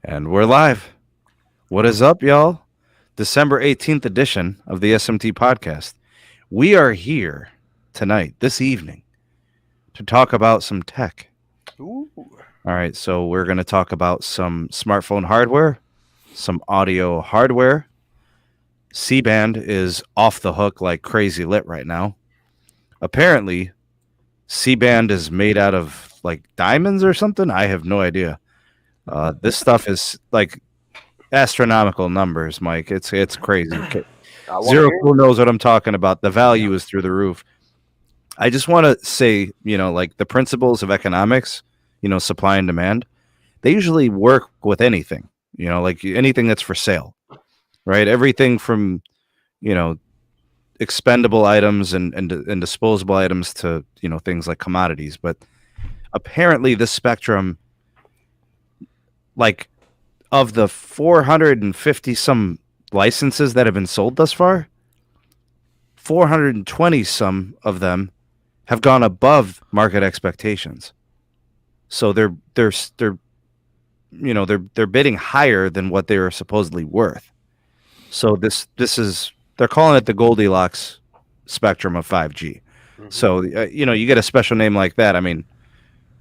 And we're live. What is up, y'all? December 18th edition of the SMT Podcast. We are here tonight, this evening, to talk about some tech. Ooh. All right, so we're going to talk about some smartphone hardware, some audio hardware. C-band is off the hook like crazy lit right now. Apparently, C-band is made out of like diamonds or something. I have no idea. This stuff is like astronomical numbers, Mike. It's crazy. Zero Cool knows what I'm talking about. The value is through the roof. I just want to say, like the principles of economics, supply and demand, they usually work with anything, like anything that's for sale, right? Everything from, expendable items and disposable items to, things like commodities. But apparently this spectrum, like of the 450 some licenses that have been sold thus far, 420 some of them have gone above market expectations. So they're bidding higher than what they are supposedly worth. So this is, they're calling it the Goldilocks spectrum of 5G. Mm-hmm. So you get a special name like that. I mean,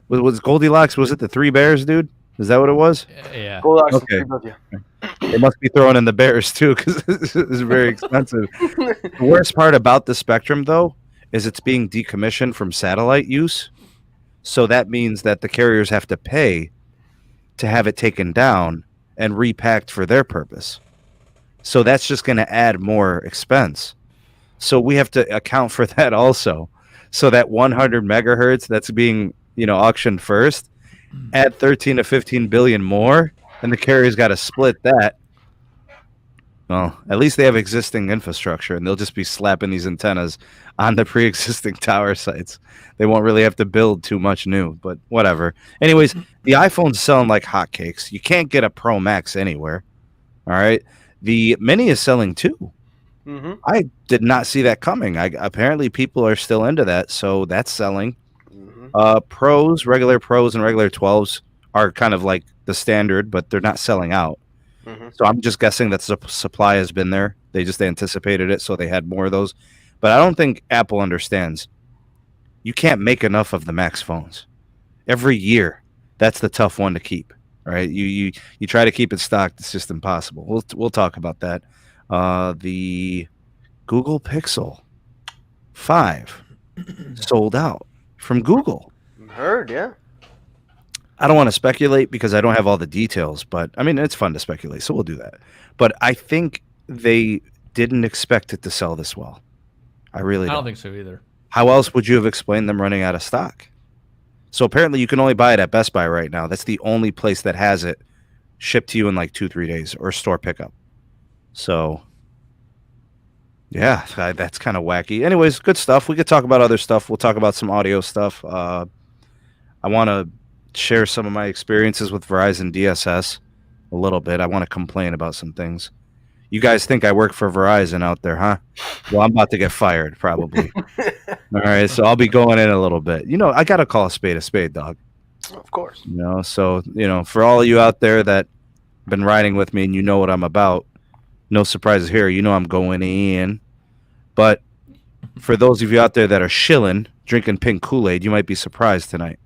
was Goldilocks? Was it the Three Bears, dude? Is that what it was? Yeah. Okay. They must be throwing in the bears too, because it's very expensive. The worst part about the spectrum, though, is it's being decommissioned from satellite use. So that means that the carriers have to pay to have it taken down and repacked for their purpose. So that's just going to add more expense. So we have to account for that also. So that 100 megahertz that's being, auctioned first, add 13 to 15 billion more, and the carrier's got to split that. Well, at least they have existing infrastructure, and they'll just be slapping these antennas on the pre-existing tower sites. They won't really have to build too much new, but whatever. Anyways, the iPhone's selling like hotcakes. You can't get a Pro Max anywhere. All right. The Mini is selling too. Mm-hmm. I did not see that coming. Apparently people are still into that, so that's selling. Pros, regular Pros and regular 12s are kind of like the standard, but they're not selling out. Mm-hmm. So I'm just guessing that supply has been there. They just anticipated it, so they had more of those. But I don't think Apple understands. You can't make enough of the Max phones. Every year, that's the tough one to keep, right? You try to keep it stocked, it's just impossible. We'll talk about that. The Google Pixel 5 sold out from Google. Heard, yeah. I don't want to speculate because I don't have all the details, but I mean, it's fun to speculate, so we'll do that. But I think they didn't expect it to sell this well. I don't think so either. How else would you have explained them running out of stock? So apparently you can only buy it at Best Buy right now. That's the only place that has it shipped to you in like 2-3 days, or store pickup. So yeah, that's kind of wacky. Anyways, good stuff. We could talk about other stuff. We'll talk about some audio stuff. I want to share some of my experiences with Verizon DSS a little bit. I want to complain about some things. You guys think I work for Verizon out there, huh? Well, I'm about to get fired, probably. All right, so I'll be going in a little bit. I got to call a spade, dog. Of course. So, for all of you out there that have been riding with me and you know what I'm about, no surprises here. I'm going in. But for those of you out there that are shilling, drinking pink Kool-Aid, you might be surprised tonight.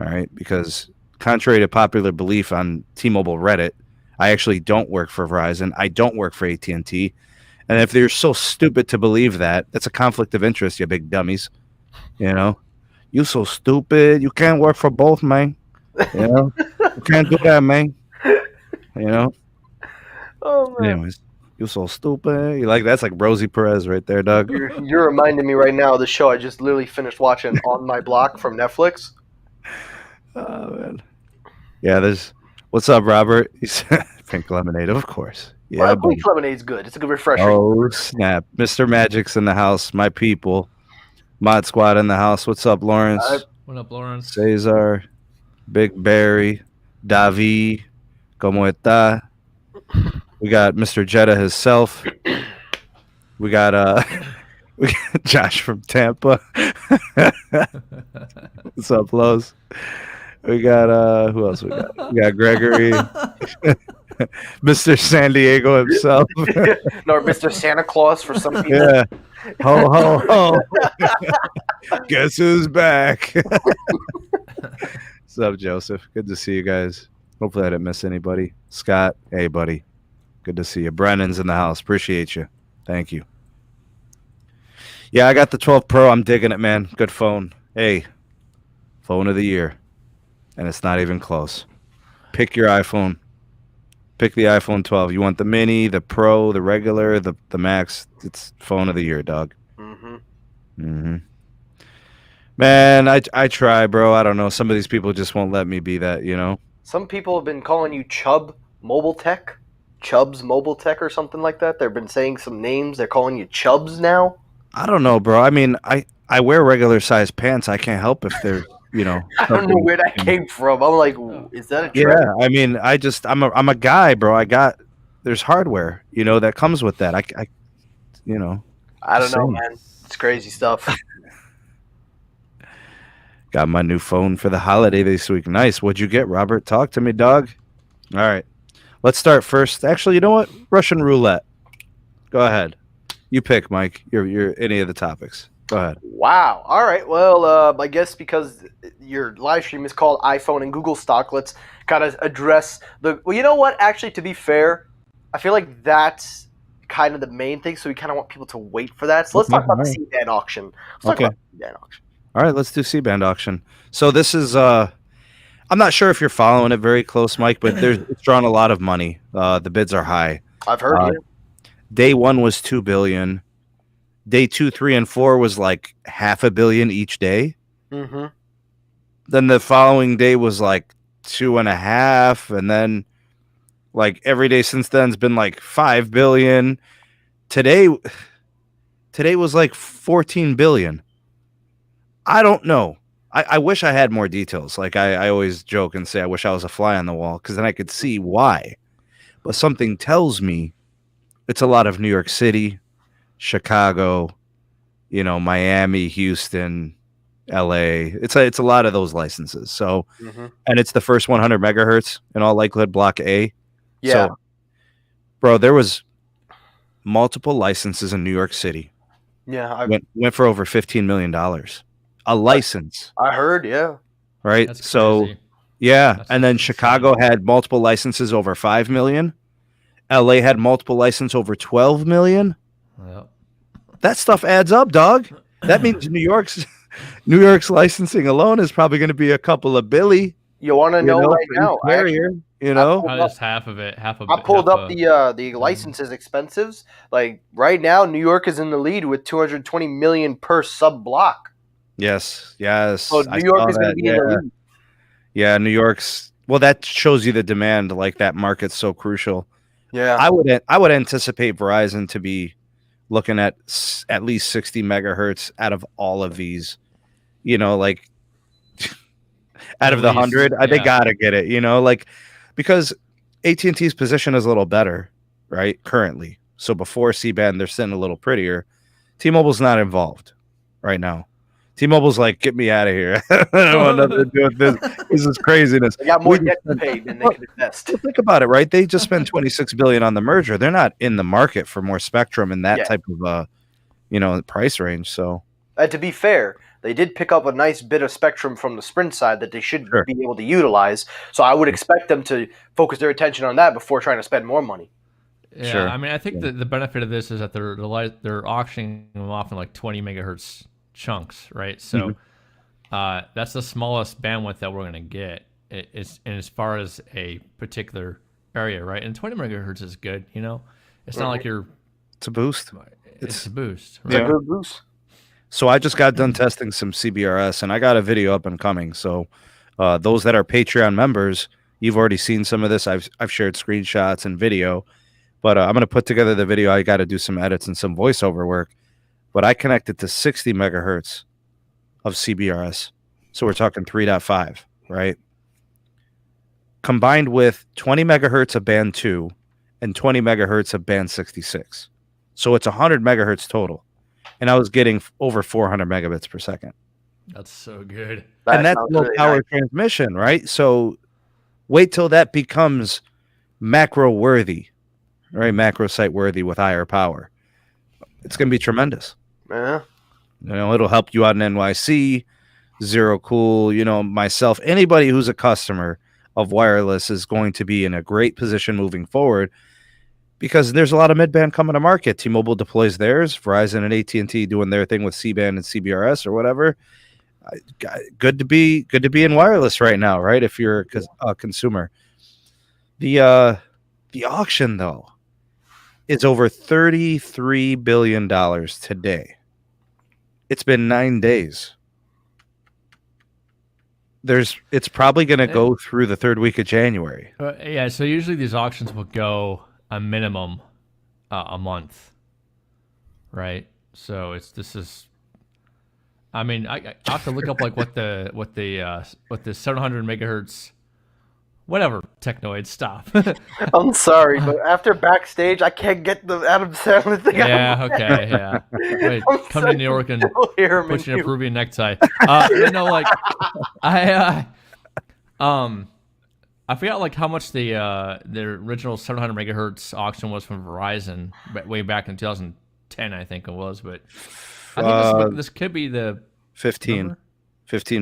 All right, because contrary to popular belief on T-Mobile Reddit, I actually don't work for Verizon. I don't work for AT&T. And if you're so stupid to believe that, that's a conflict of interest, you big dummies. You so stupid. You can't work for both, man. You can't do that, man. Oh, man. Anyways, you so stupid. That's like Rosie Perez right there, Doug. You're reminding me right now of the show I just literally finished watching On My Block from Netflix. Oh, man. Yeah, what's up, Robert? He said pink lemonade, of course. Yeah, well, pink lemonade's good. It's a good refresher. Oh, snap. Mr. Magic's in the house. My people. Mod Squad in the house. What's up, Lawrence? What up, Lawrence? Cesar. Big Barry. Davi. Como está? We got Mr. Jetta himself. We got Josh from Tampa. What's up, Los? We got who else we got? We got Gregory. Mr. San Diego himself. Nor Mr. Santa Claus for some people. Yeah. Ho, ho, ho. Guess who's back? What's up, Joeseph? Good to see you guys. Hopefully I didn't miss anybody. Scott, hey, buddy. Good to see you. Brennan's in the house. Appreciate you. Thank you. Yeah, I got the 12 Pro. I'm digging it, man. Good phone. Hey, phone of the year. And it's not even close. Pick your iPhone. Pick the iPhone 12. You want the mini, the Pro, the regular, the Max. It's phone of the year, dog. Man, I try, bro. I don't know. Some of these people just won't let me be that, you know? Some people have been calling you Chubb Mobile Tech. Chubbs Mobile Tech or something like that. They've been saying some names. They're calling you Chubbs now. I don't know, bro. I mean, I wear regular size pants. I can't help if they're, you know. I don't know where that came from. I'm like, is that a trend? Yeah, I mean, I'm a guy, bro. There's hardware, you know, that comes with that. I you know. I don't know, man. It's crazy stuff. Got my new phone for the holiday this week. Nice. What'd you get, Robert? Talk to me, dog. All right. Let's start first. Actually, you know what? Russian roulette. Go ahead. You pick, Mike. You're any of the topics. Go ahead. Wow. All right. Well, I guess because your live stream is called iPhone and Google stock, let's kind of address the. Well, you know what? Actually, to be fair, I feel like that's kind of the main thing. So we kind of want people to wait for that. So let's talk about the C-band auction. Let's talk about the C-band auction. All right, let's do C-band auction. So this is I'm not sure if you're following it very close, Mike, but it's drawn a lot of money. The bids are high. I've heard it. Day 1 was $2 billion. Day 2, 3, and 4 was like $500 million each day. Mm-hmm. Then the following day was like 2.5, and then like every day since then has been like $5 billion. Today was like $14 billion. I don't know. I wish I had more details. Like I always joke and say I wish I was a fly on the wall because then I could see why. But something tells me it's a lot of New York City, Chicago, you know, Miami, Houston, LA. It's a lot of those licenses. So, and it's the first 100 megahertz in all likelihood, block A. Yeah. So, bro, there was multiple licenses in New York City. Yeah. Went for over $15 million. A license. I heard, yeah. Right. That's so, crazy. yeah. That's and then insane. Chicago had multiple licenses over 5 million. LA had multiple license over 12 million. Yep. That stuff adds up, dog. That means New York's licensing alone is probably going to be a couple of billy. You want to know right now? Carrier, you know, Probably just half of it. I pulled up the licenses expensives. Like right now, New York is in the lead with 220 million per sub block. Yes. So New York is going to be in the lead. Yeah, New York's. Well, that shows you the demand. Like that market's so crucial. Yeah, I would anticipate Verizon to be looking at least 60 megahertz out of all of these. You know, like out of the 100, they gotta get it. You know, like because AT&T's position is a little better, right? Currently, so before C-band, they're sitting a little prettier. T-Mobile's not involved right now. T-Mobile's like, get me out of here. I don't want nothing to do with this. This is craziness. They got more debt to pay than they can invest. Well, think about it, right? They just spent $26 billion on the merger. They're not in the market for more spectrum in that type of, price range. So, to be fair, they did pick up a nice bit of spectrum from the Sprint side that they should be able to utilize. So I would expect them to focus their attention on that before trying to spend more money. Yeah, Sure. I mean, I think the benefit of this is that they're auctioning them off in like 20 megahertz chunks, right? So that's the smallest bandwidth that we're going to get. It's and as far as a particular area, right? And 20 megahertz is good, you know. It's not like it's a boost. It's a boost. It's a good boost. So I just got done testing some CBRS, and I got a video up and coming. So those that are Patreon members, you've already seen some of this. I've shared screenshots and video, but I'm going to put together the video. I got to do some edits and some voiceover work. But I connected to 60 megahertz of CBRS. So we're talking 3.5, right? Combined with 20 megahertz of band 2 and 20 megahertz of band 66. So it's 100 megahertz total. And I was getting over 400 megabits per second. That's so good. And that's low power transmission, right? So wait till that becomes macro worthy, right? Macro site worthy with higher power. It's going to be tremendous. Yeah. It'll help you out in NYC, Zero Cool, myself, anybody who's a customer of wireless is going to be in a great position moving forward because there's a lot of mid-band coming to market. T-Mobile deploys theirs, Verizon and AT&T doing their thing with C-band and CBRS or whatever. Good to be in wireless right now, right? If you're a consumer. The auction though is over $33 billion today. It's been 9 days. It's probably going to go through the third week of January. Yeah, so usually these auctions will go a minimum a month, right? So I mean, I have to look up like what the 700 megahertz, whatever technoid. Stop. I'm sorry, but after Backstage, I can't get the Adam Sandler thing. Yeah. Okay. Yeah. Wait, come to New York and put you in a Peruvian necktie. Like I forgot like how much the original 700 megahertz auction was from Verizon way back in 2010, I think it was, but. I think this could be the 15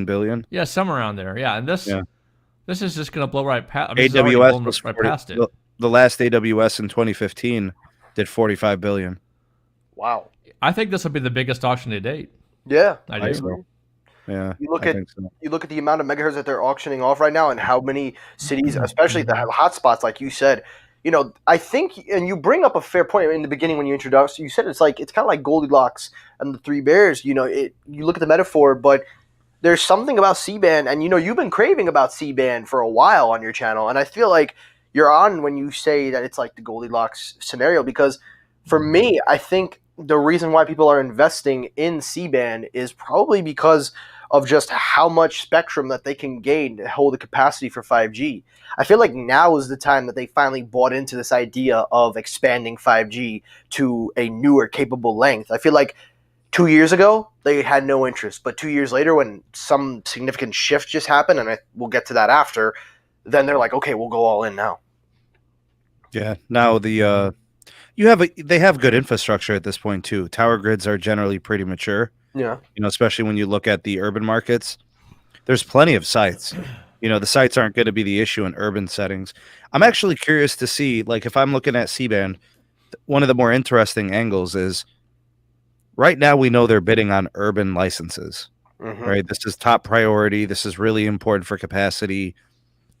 billion. Yeah, somewhere around there. Yeah, and this is just going to blow right past. AWS was right past it. The last AWS in 2015 did 45 billion. Wow. I think this will be the biggest auction to date. Yeah, I do. So. Yeah, you look at the amount of megahertz that they're auctioning off right now, and how many cities, especially the hotspots, like you said. I think, and you bring up a fair point in the beginning when you introduced. You said it's kind of like Goldilocks and the Three Bears. You look at the metaphor, but there's something about C-band, and you've been craving about C-band for a while on your channel, and I feel like you're on when you say that it's like the Goldilocks scenario. Because for me, I think the reason why people are investing in C-band is probably because of just how much spectrum that they can gain to hold the capacity for 5G. I feel like now is the time that they finally bought into this idea of expanding 5G to a newer capable length. I feel like 2 years ago, they had no interest. But 2 years later, when some significant shift just happened, and we'll get to that after, then they're like, okay, we'll go all in now. Yeah, now they have good infrastructure at this point too. Tower grids are generally pretty mature. Yeah. Especially when you look at the urban markets, there's plenty of sites. The sites aren't going to be the issue in urban settings. I'm actually curious to see, like, if I'm looking at C-band, one of the more interesting angles is right now we know they're bidding on urban licenses, right? This is top priority. This is really important for capacity.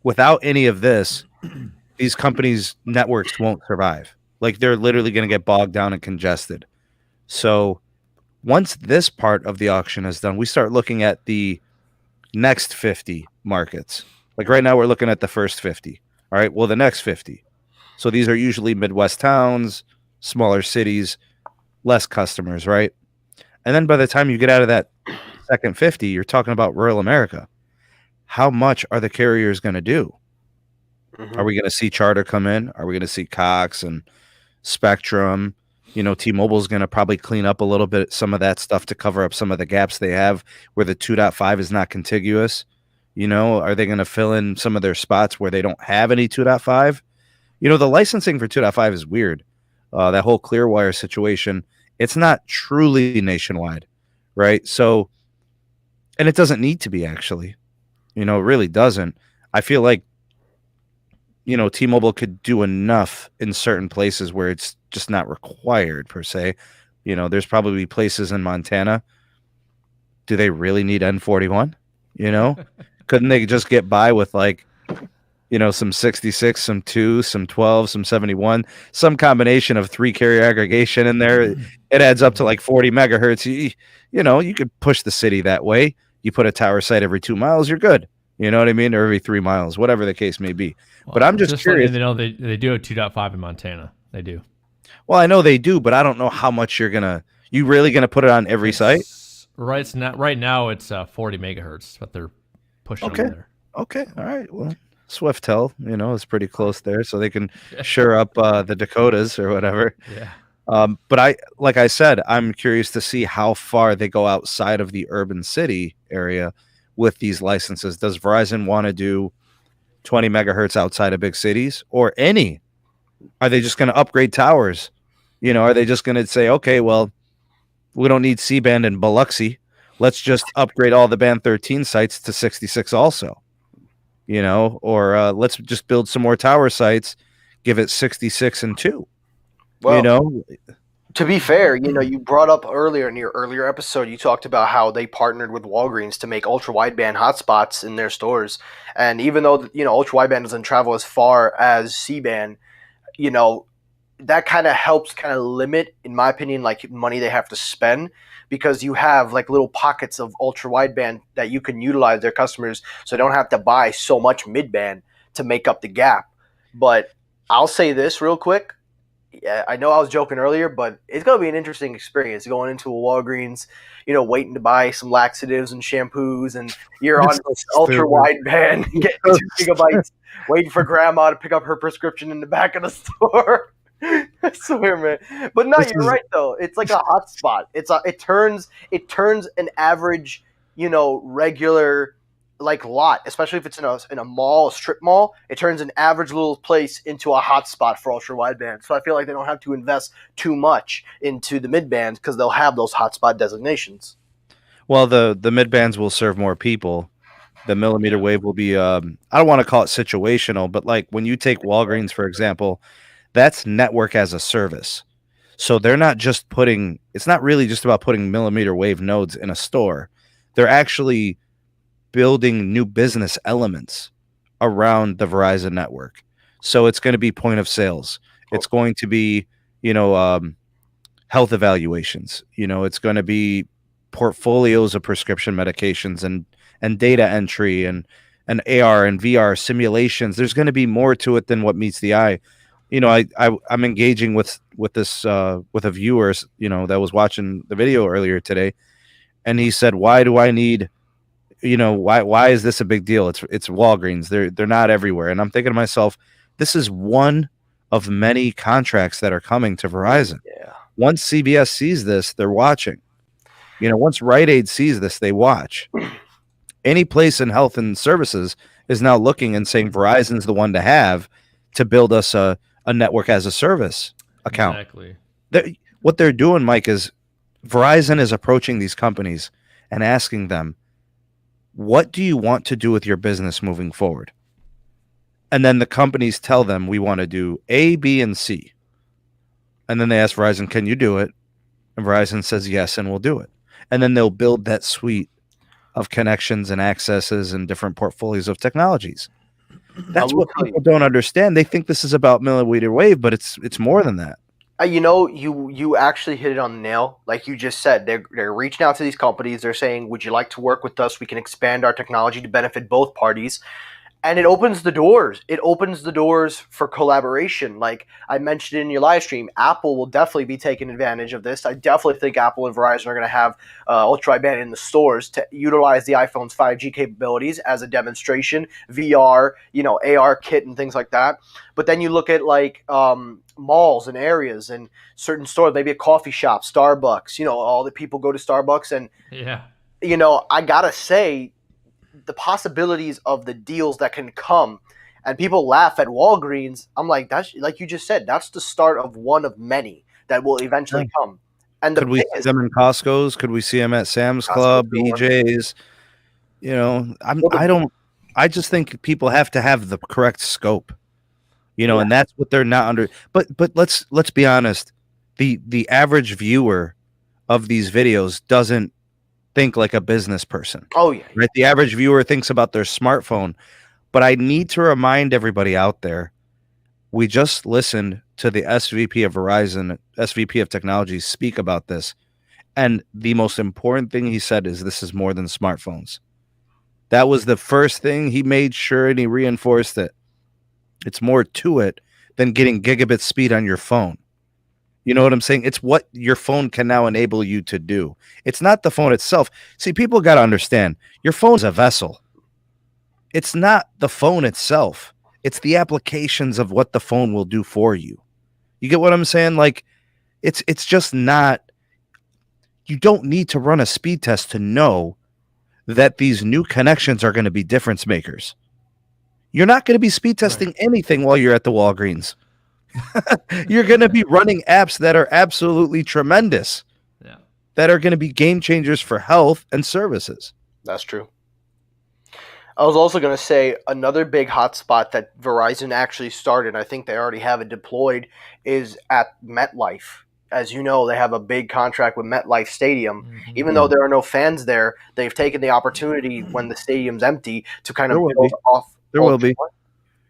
Without any of this, these companies' networks won't survive. Like, they're literally going to get bogged down and congested. So once this part of the auction is done, we start looking at the next 50 markets. Like right now, we're looking at the first 50. All right, well, the next 50. So these are usually Midwest towns, smaller cities, less customers, right? And then by the time you get out of that second 50, you're talking about rural America. How much are the carriers going to do? Are we going to see Charter come in? Are we going to see Cox and Spectrum? T-Mobile's going to probably clean up a little bit some of that stuff to cover up some of the gaps they have where the 2.5 is not contiguous. Are they going to fill in some of their spots where they don't have any 2.5? The licensing for 2.5 is weird. That whole Clearwire situation, it's not truly nationwide, right? So, and it doesn't need to be actually. It really doesn't. I feel like T-Mobile could do enough in certain places where it's just not required per se. There's probably places in Montana. Do they really need N41? Couldn't they just get by with some 66, some 2, some 12, some 71, some combination of 3 carrier aggregation in there? It adds up to like 40 megahertz. You could push the city that way. You put a tower site every 2 miles, you're good. You know what I mean? Or every 3 miles, whatever the case may be. Well, but I'm just curious. They do have 2.5 in Montana. They do. Well, I know they do, but I don't know how much you really gonna put it on every site? Right now it's 40 megahertz, but they're pushing over there. Okay. All right. Well, Swiftel, is pretty close there, so they can shore up the Dakotas or whatever. Yeah. But like I said, I'm curious to see how far they go outside of the urban city area with these licenses. Does Verizon want to do 20 megahertz outside of big cities or any? Are they just going to upgrade towers? Are they just going to say, okay, well, we don't need C-band in Biloxi. Let's just upgrade all the band 13 sites to 66 also, or let's just build some more tower sites, give it 66 and 2, Well, to be fair, you brought up earlier in your earlier episode, you talked about how they partnered with Walgreens to make ultra wideband hotspots in their stores. And even though, ultra wideband doesn't travel as far as C-band, that kind of helps limit, in my opinion, like money they have to spend, because you have like little pockets of ultra wideband that you can utilize their customers, so they don't have to buy so much midband to make up the gap. But I'll say this real quick. Yeah, I know I was joking earlier, but it's going to be an interesting experience going into a Walgreens, waiting to buy some laxatives and shampoos, and you're on ultra wideband, getting 2 gigabytes, waiting for grandma to pick up her prescription in the back of the store. I swear, man. But no, you're right though. It's like a hotspot. It turns an average, regular like lot, especially if it's in a mall, a strip mall. It turns an average little place into a hotspot for ultra wideband. So I feel like they don't have to invest too much into the midband because they'll have those hotspot designations. Well, the midbands will serve more people. The millimeter wave will be I don't want to call it situational, but like when you take Walgreens, for example, that's network as a service. So they're not just it's not really just about putting millimeter wave nodes in a store. They're actually building new business elements around the Verizon network. So it's going to be point of sales. It's going to be, health evaluations. It's going to be portfolios of prescription medications and data entry and AR and VR simulations. There's going to be more to it than what meets the eye. I'm engaging with this with a viewer, that was watching the video earlier today, and he said, "Why do I need, why is this a big deal? It's Walgreens. They're not everywhere." And I'm thinking to myself, this is one of many contracts that are coming to Verizon. Yeah. Once CBS sees this, they're watching. Once Rite Aid sees this, they watch. Any place in health and services is now looking and saying Verizon's the one to have to build us a network as a service account. Exactly. What they're doing, Mike, is Verizon is approaching these companies and asking them, what do you want to do with your business moving forward? And then the companies tell them, we want to do A, B, and C. And then they ask Verizon, can you do it? And Verizon says yes, and we'll do it. And then they'll build that suite of connections and accesses and different portfolios of technologies. That's what people don't understand. They think this is about millimeter wave, but it's more than that. You actually hit it on the nail. Like you just said, they're reaching out to these companies. They're saying, would you like to work with us? We can expand our technology to benefit both parties. And it opens the doors. It opens the doors for collaboration. Like I mentioned in your live stream, Apple will definitely be taking advantage of this. I definitely think Apple and Verizon are going to have ultra wideband in the stores to utilize the iPhone's 5G capabilities as a demonstration, VR, AR kit and things like that. But then you look at like malls and areas and certain stores, maybe a coffee shop, Starbucks. All the people go to Starbucks, and I gotta say, the possibilities of the deals that can come, and people laugh at Walgreens. I'm like, that's like you just said, that's the start of one of many that will eventually come. And could we see them in Costco's? Could we see them at Sam's Club, BJ's? I just think people have to have the correct scope, and that's what they're not under. But let's be honest, the average viewer of these videos doesn't think like a business person. Oh yeah. Right? The average viewer thinks about their smartphone. But I need to remind everybody out there, we just listened to the SVP of Verizon, SVP of Technology speak about this. And the most important thing he said is this is more than smartphones. That was the first thing he made sure, and he reinforced it. It's more to it than getting gigabit speed on your phone. You know what I'm saying? It's what your phone can now enable you to do. It's not the phone itself. See, people got to understand, your phone's a vessel. It's not the phone itself. It's the applications of what the phone will do for you. You get what I'm saying? Like, it's just not, you don't need to run a speed test to know that these new connections are going to be difference makers. You're not going to be speed testing anything while you're at the Walgreens. You're going to be running apps that are absolutely tremendous. Yeah. That are going to be game changers for health and services. That's true. I was also going to say another big hotspot that Verizon actually started, I think they already have it deployed, is at MetLife. As you know, they have a big contract with MetLife Stadium. Mm-hmm. Even though there are no fans there, they've taken the opportunity when the stadium's empty to kind of There will build be. off. There will be.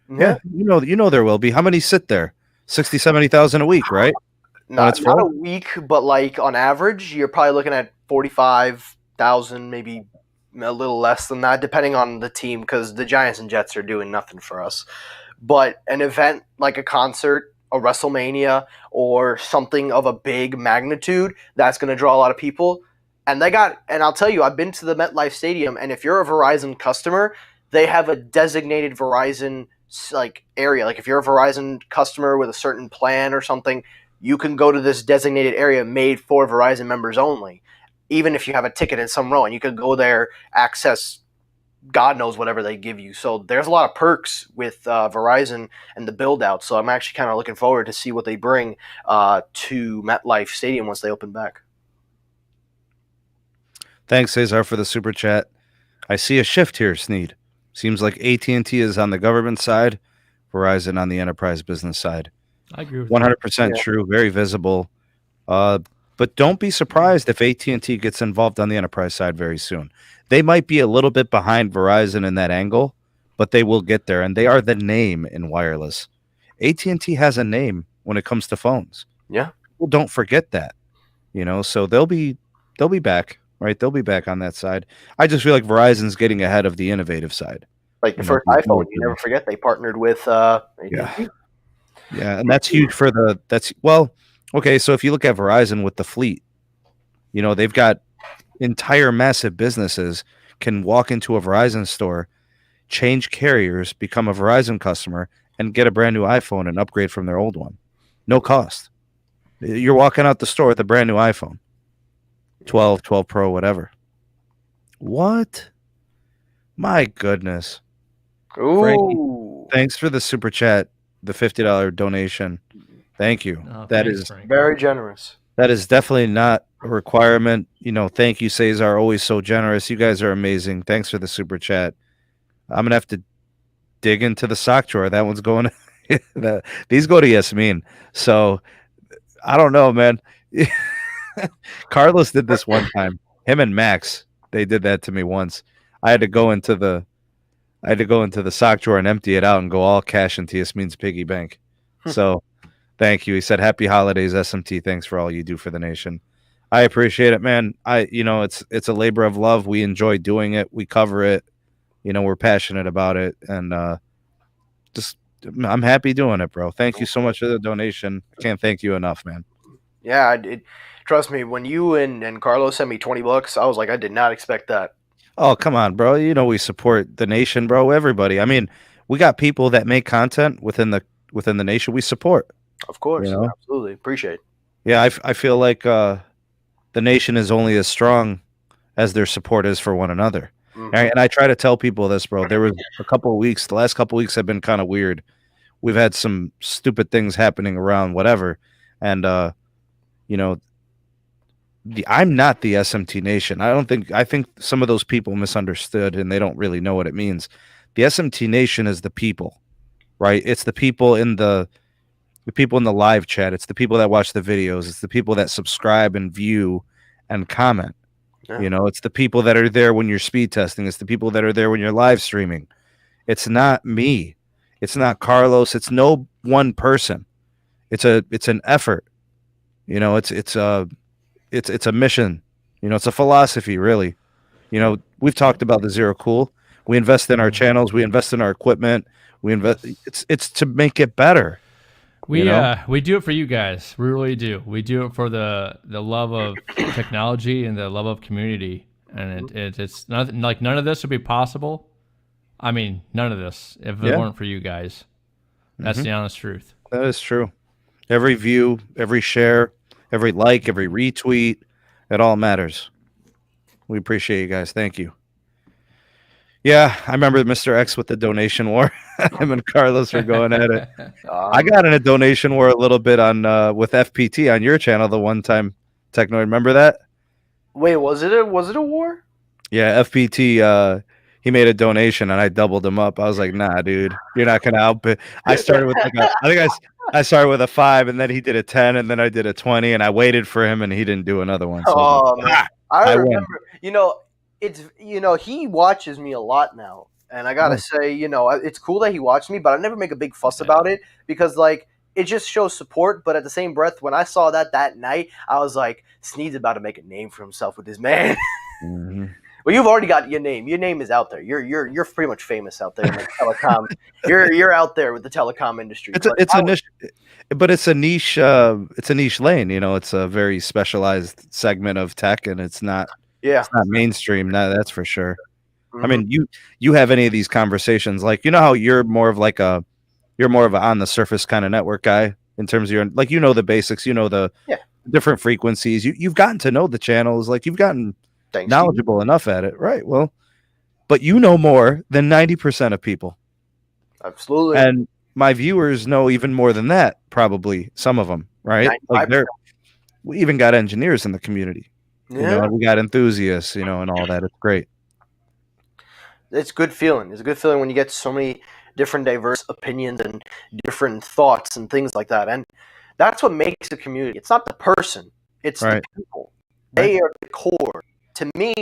Yeah. You know there will be. How many sit there? 60, 70,000 a week, right? Not a week, but like on average, you're probably looking at 45,000, maybe a little less than that, depending on the team, because the Giants and Jets are doing nothing for us. But an event like a concert, a WrestleMania, or something of a big magnitude, that's going to draw a lot of people. And I'll tell you, I've been to the MetLife Stadium, and if you're a Verizon customer, they have a designated Verizon like area. Like if you're a Verizon customer with a certain plan or something, you can go to this designated area made for Verizon members only. Even if you have a ticket in some row, and you could go there, access God knows whatever they give you. So there's a lot of perks with Verizon and the build out. So I'm actually kind of looking forward to see what they bring to MetLife Stadium once they open back. Thanks, Cesar, for the super chat. I see a shift here, Sneed. Seems like AT&T is on the government side, Verizon on the enterprise business side. I agree with 100% true, very visible. But don't be surprised if AT&T gets involved on the enterprise side very soon. They might be a little bit behind Verizon in that angle, but they will get there, and they are the name in wireless. AT&T has a name when it comes to phones. Yeah. Well, don't forget that. So they'll be back, right? They'll be back on that side. I just feel like Verizon's getting ahead of the innovative side. Like the first iPhone, you never forget they partnered with AT&T. Yeah, and that's huge for okay, so if you look at Verizon with the fleet, they've got entire massive businesses can walk into a Verizon store, change carriers, become a Verizon customer, and get a brand new iPhone and upgrade from their old one. No cost. You're walking out the store with a brand new iPhone. 12 Pro, whatever. What? My goodness. Ooh. Frankie, thanks for the super chat, the $50 donation. Thank you. That is very generous. That is definitely not a requirement. Thank you, Cesar. Always so generous. You guys are amazing. Thanks for the super chat. I'm going to have to dig into the sock drawer. That one's going these go to Yasmin. So I don't know, man. Carlos did this one time. Him and Max, they did that to me once. I had to go into the sock drawer and empty it out and go all cash into Yasmin's piggy bank. So thank you. He said, "Happy holidays, SMT. Thanks for all you do for the nation." I appreciate it, man. It's a labor of love. We enjoy doing it. We cover it. We're passionate about it, and I'm happy doing it, bro. Thank you so much for the donation. I can't thank you enough, man. Yeah, trust me. When you and Carlos sent me $20, I was like, I did not expect that. Oh, come on, bro. We support the nation, bro. Everybody. I mean, we got people that make content within the nation we support. Of course, absolutely. Appreciate it. Yeah, I feel like the nation is only as strong as their support is for one another. Mm-hmm. And I try to tell people this, bro. There was the last couple of weeks have been kind of weird. We've had some stupid things happening around whatever. And, I'm not the SMT nation. I think some of those people misunderstood and they don't really know what it means. The SMT nation is the people, right? It's the people in the live chat. It's the people that watch the videos. It's the people that subscribe and view and comment. Yeah. It's the people that are there when you're speed testing. It's the people that are there when you're live streaming. It's not me. It's not Carlos. It's no one person. It's an effort. It's a mission. It's a philosophy, really. We've talked about the Zero Cool. We invest in our channels. We invest in our equipment. We invest. It's to make it better. We do it for you guys. We really do. We do it for the love of technology and the love of community. And it's nothing like none of this would be possible. I mean, none of this if it weren't for you guys. That's the honest truth. That is true. Every view, every share, every like, every retweet, it all matters. We appreciate you guys. Thank you. Yeah, I remember Mr. X with the donation war. Him and Carlos were going at it. I got in a donation war a little bit on with FPT on your channel the one time. Techno, remember that? Wait, was it a war? Yeah, FPT. He made a donation and I doubled him up. I was like, "Nah, dude, you're not gonna outbid." I started with I started with a 5, and then he did a 10, and then I did a 20, and I waited for him, and he didn't do another one. So Oh man, I won. remember. He watches me a lot now, and I gotta say, it's cool that he watched me, but I never make a big fuss about it because like it just shows support. But at the same breath, when I saw that night, I was like, Sneed's about to make a name for himself with this man. Mm-hmm. Well, you've already got your name. Your name is out there. You're pretty much famous out there in the telecom. You're out there with the telecom industry. It's a niche, but it's a niche. It's a niche lane. It's a very specialized segment of tech, and it's not mainstream. That's for sure. Mm-hmm. I mean, you have any of these conversations, like how you're more of an on the surface kind of network guy in terms of your the basics, the different frequencies. You've gotten to know the channels, like you've gotten knowledgeable enough at it, right? Well, but you know more than 90% of people. Absolutely. And my viewers know even more than that, probably some of them, right? 95%. Like we even got engineers in the community. Yeah. We got enthusiasts, and all that. It's great. It's a good feeling. It's a good feeling when you get so many different diverse opinions and different thoughts and things like that. And that's what makes a community. It's not the person. It's the people. They are the core. To me,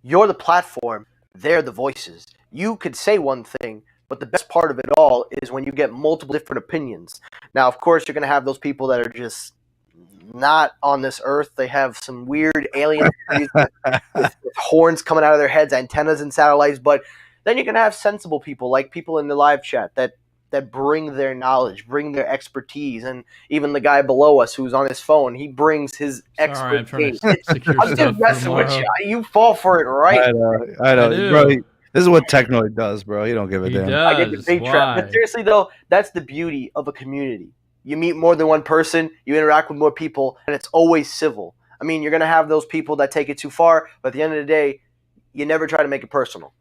you're the platform. They're the voices. You could say one thing, but the best part of it all is when you get multiple different opinions. Now, of course, you're going to have those people that are just not on this earth. They have some weird alien with horns coming out of their heads, antennas and satellites. But then you're going to have sensible people, like people in the live chat that bring their knowledge, bring their expertise, and even the guy below us who's on his phone, he brings his expertise. I'm just messing with you. You fall for it, right? I know. Bro, this is what Technoid does, bro. You don't give a damn. I get the big trap. But seriously, though, that's the beauty of a community. You meet more than one person, you interact with more people, and it's always civil. I mean, you're going to have those people that take it too far, but at the end of the day, you never try to make it personal.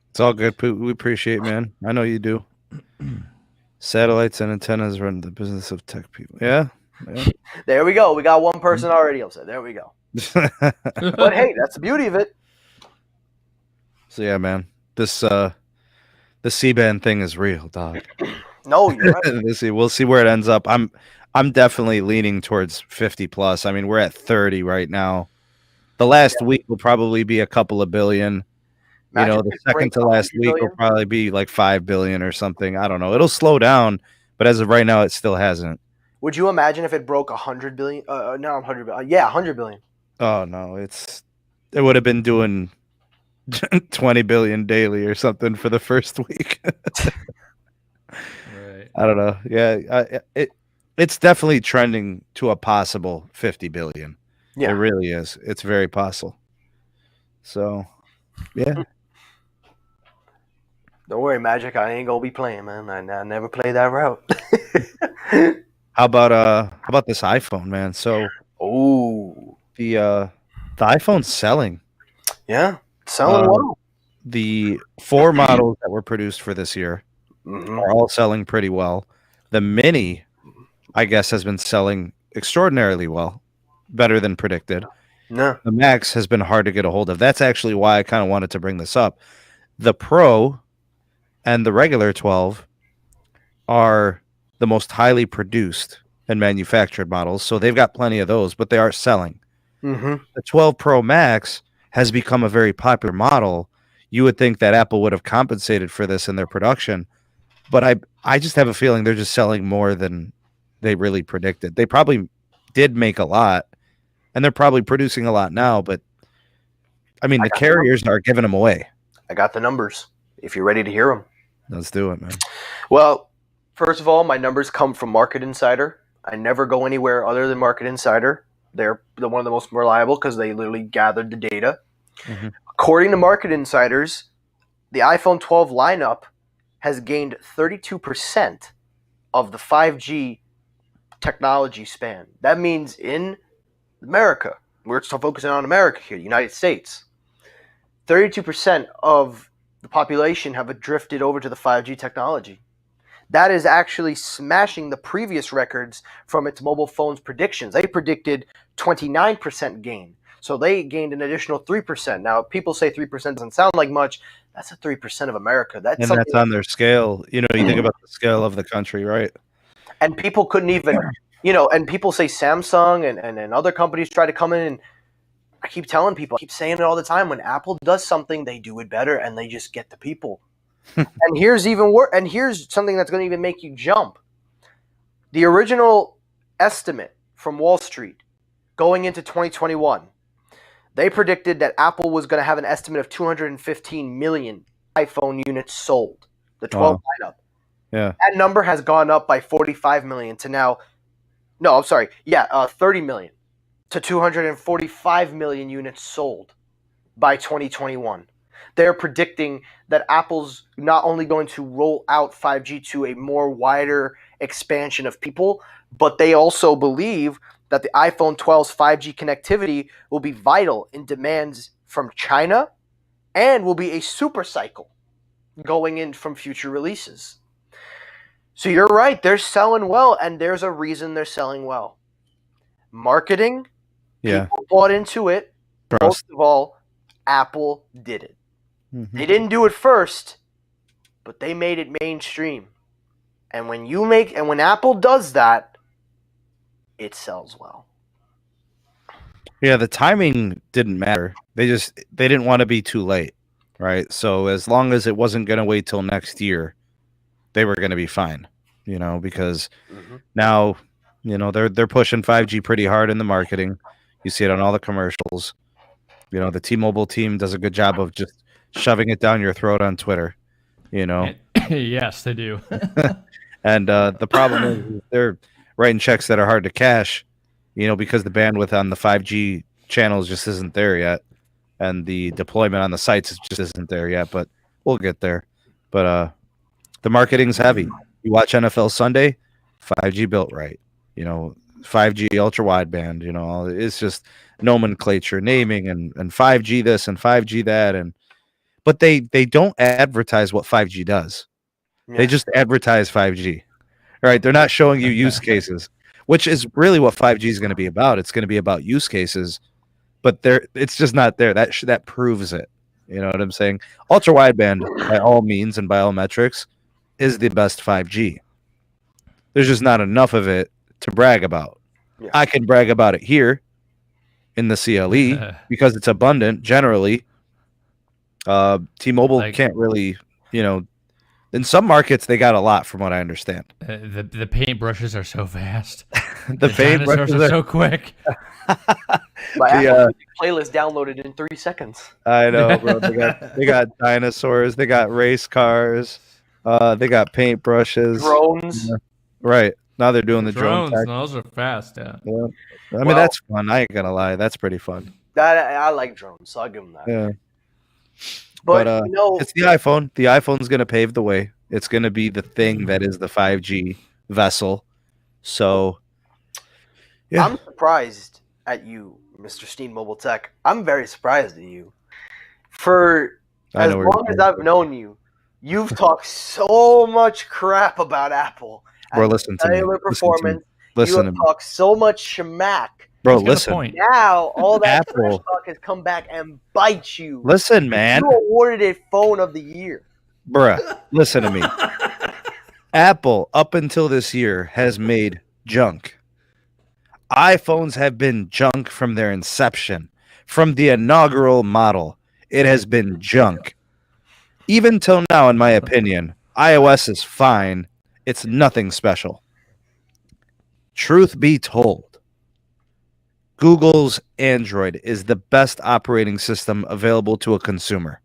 It's all good. We appreciate it, man. I know you do. Satellites and antennas run the business of tech people. Yeah. There we go. We got one person already upset. There we go. But hey, that's the beauty of it. So yeah, man. This the C-band thing is real, dog. No, you're right. We'll see where it ends up. I'm definitely leaning towards 50 plus. I mean, we're at 30 right now. The last week will probably be a couple of billion. The second to last week will probably be like 5 billion or something. I don't know. It'll slow down, but as of right now, it still hasn't. Would you imagine if it broke 100 billion? No, 100 billion. Yeah, 100 billion. Oh no, it would have been doing 20 billion daily or something for the first week. Right. I don't know. Yeah, it's definitely trending to a possible 50 billion. Yeah, it really is. It's very possible. So, yeah. Don't worry, Magic. I ain't gonna be playing, man. I never play that route. How about this iPhone, man? So, the iPhone's selling. Yeah, selling well. The 4 models that were produced for this year are all selling pretty well. The Mini, I guess, has been selling extraordinarily well, better than predicted. No. The Max has been hard to get a hold of. That's actually why I kind of wanted to bring this up. The Pro and the regular 12 are the most highly produced and manufactured models, so they've got plenty of those, but they are selling. The 12 Pro Max has become a very popular model. You would think that Apple would have compensated for this in their production, but I just have a feeling they're just selling more than they really predicted. They probably did make a lot, and they're probably producing a lot now, but I mean, the carriers are giving them away. I got the numbers, if you're ready to hear them. Let's do it, man. Well, first of all, my numbers come from Market Insider. I never go anywhere other than Market Insider. They're one of the most reliable because they literally gathered the data. According to Market Insiders, the iPhone 12 lineup has gained 32% of the 5G technology span. That means in America, we're still focusing on America here, the United States, 32% of the population have drifted over to the 5G technology. That is actually smashing the previous records from its mobile phones predictions. They predicted 29% gain. So they gained an additional 3%. Now, people say 3% doesn't sound like much. That's a 3% of America. And that's on their scale. You think about the scale of the country, right? And people couldn't even, and people say Samsung and other companies try to come in. And I keep telling people, I keep saying it all the time. When Apple does something, they do it better and they just get the people. And here's even worse. And here's something that's going to even make you jump. The original estimate from Wall Street going into 2021, they predicted that Apple was going to have an estimate of 215 million iPhone units sold, the 12 lineup. Yeah. That number has gone up by 45 million to now, 30 million to 245 million units sold by 2021. They're predicting that Apple's not only going to roll out 5G to a more wider expansion of people, but they also believe that the iPhone 12's 5G connectivity will be vital in demands from China and will be a super cycle going in from future releases. So you're right, they're selling well, and there's a reason they're selling well. Marketing, people bought into it. Trust. Most of all, Apple did it. Mm-hmm. They didn't do it first, but they made it mainstream. And when Apple does that, it sells well. Yeah, the timing didn't matter. They didn't want to be too late, right? So as long as it wasn't going to wait till next year, they were going to be fine, because now, they're pushing 5G pretty hard in the marketing. You see it on all the commercials. The T-Mobile team does a good job of just shoving it down your throat on Twitter, Yes, they do. And the problem is they're writing checks that are hard to cash, because the bandwidth on the 5G channels just isn't there yet. And the deployment on the sites just isn't there yet, but we'll get there. But the marketing's heavy. You watch NFL Sunday, 5G built right. 5G ultra wideband, it's just nomenclature, naming, and 5G this and 5G that. But they don't advertise what 5G does. Yeah. They just advertise 5G. Right? They're not showing you use cases, which is really what 5G is going to be about. It's going to be about use cases, but it's just not there. That proves it. You know what I'm saying? Ultra wideband, by all means and by all metrics, is the best 5G. There's just not enough of it to brag about. Yeah. I can brag about it here in the CLE because it's abundant generally. T-Mobile can't really, in some markets they got a lot from what I understand. The paintbrushes are so fast. the paintbrushes are so quick. My Apple playlist downloaded in 3 seconds. I know, bro. They got dinosaurs. They got race cars. They got paintbrushes. Drones. Right. Now they're doing the drones. Those are fast, yeah. I mean, that's fun. I ain't gonna lie. That's pretty fun. I like drones, so I'll give them that. Yeah. But it's the iPhone. The iPhone's gonna pave the way. It's gonna be the thing that is the 5G vessel. So, yeah. I'm surprised at you, Mr. Steen Mobile Tech. I'm very surprised at you. For as long as I've known you, you've talked so much crap about Apple. Bro, listen to me. Performance. Listen you have talked so much schmack. Bro, listen. Now, all that trash talk has come back and bite you. Listen, man. You awarded it Phone of the Year. Bruh, listen to me. Apple, up until this year, has made junk. iPhones have been junk from their inception. From the inaugural model, it has been junk. Even till now, in my opinion, iOS is fine. It's nothing special. Truth be told, Google's Android is the best operating system available to a consumer.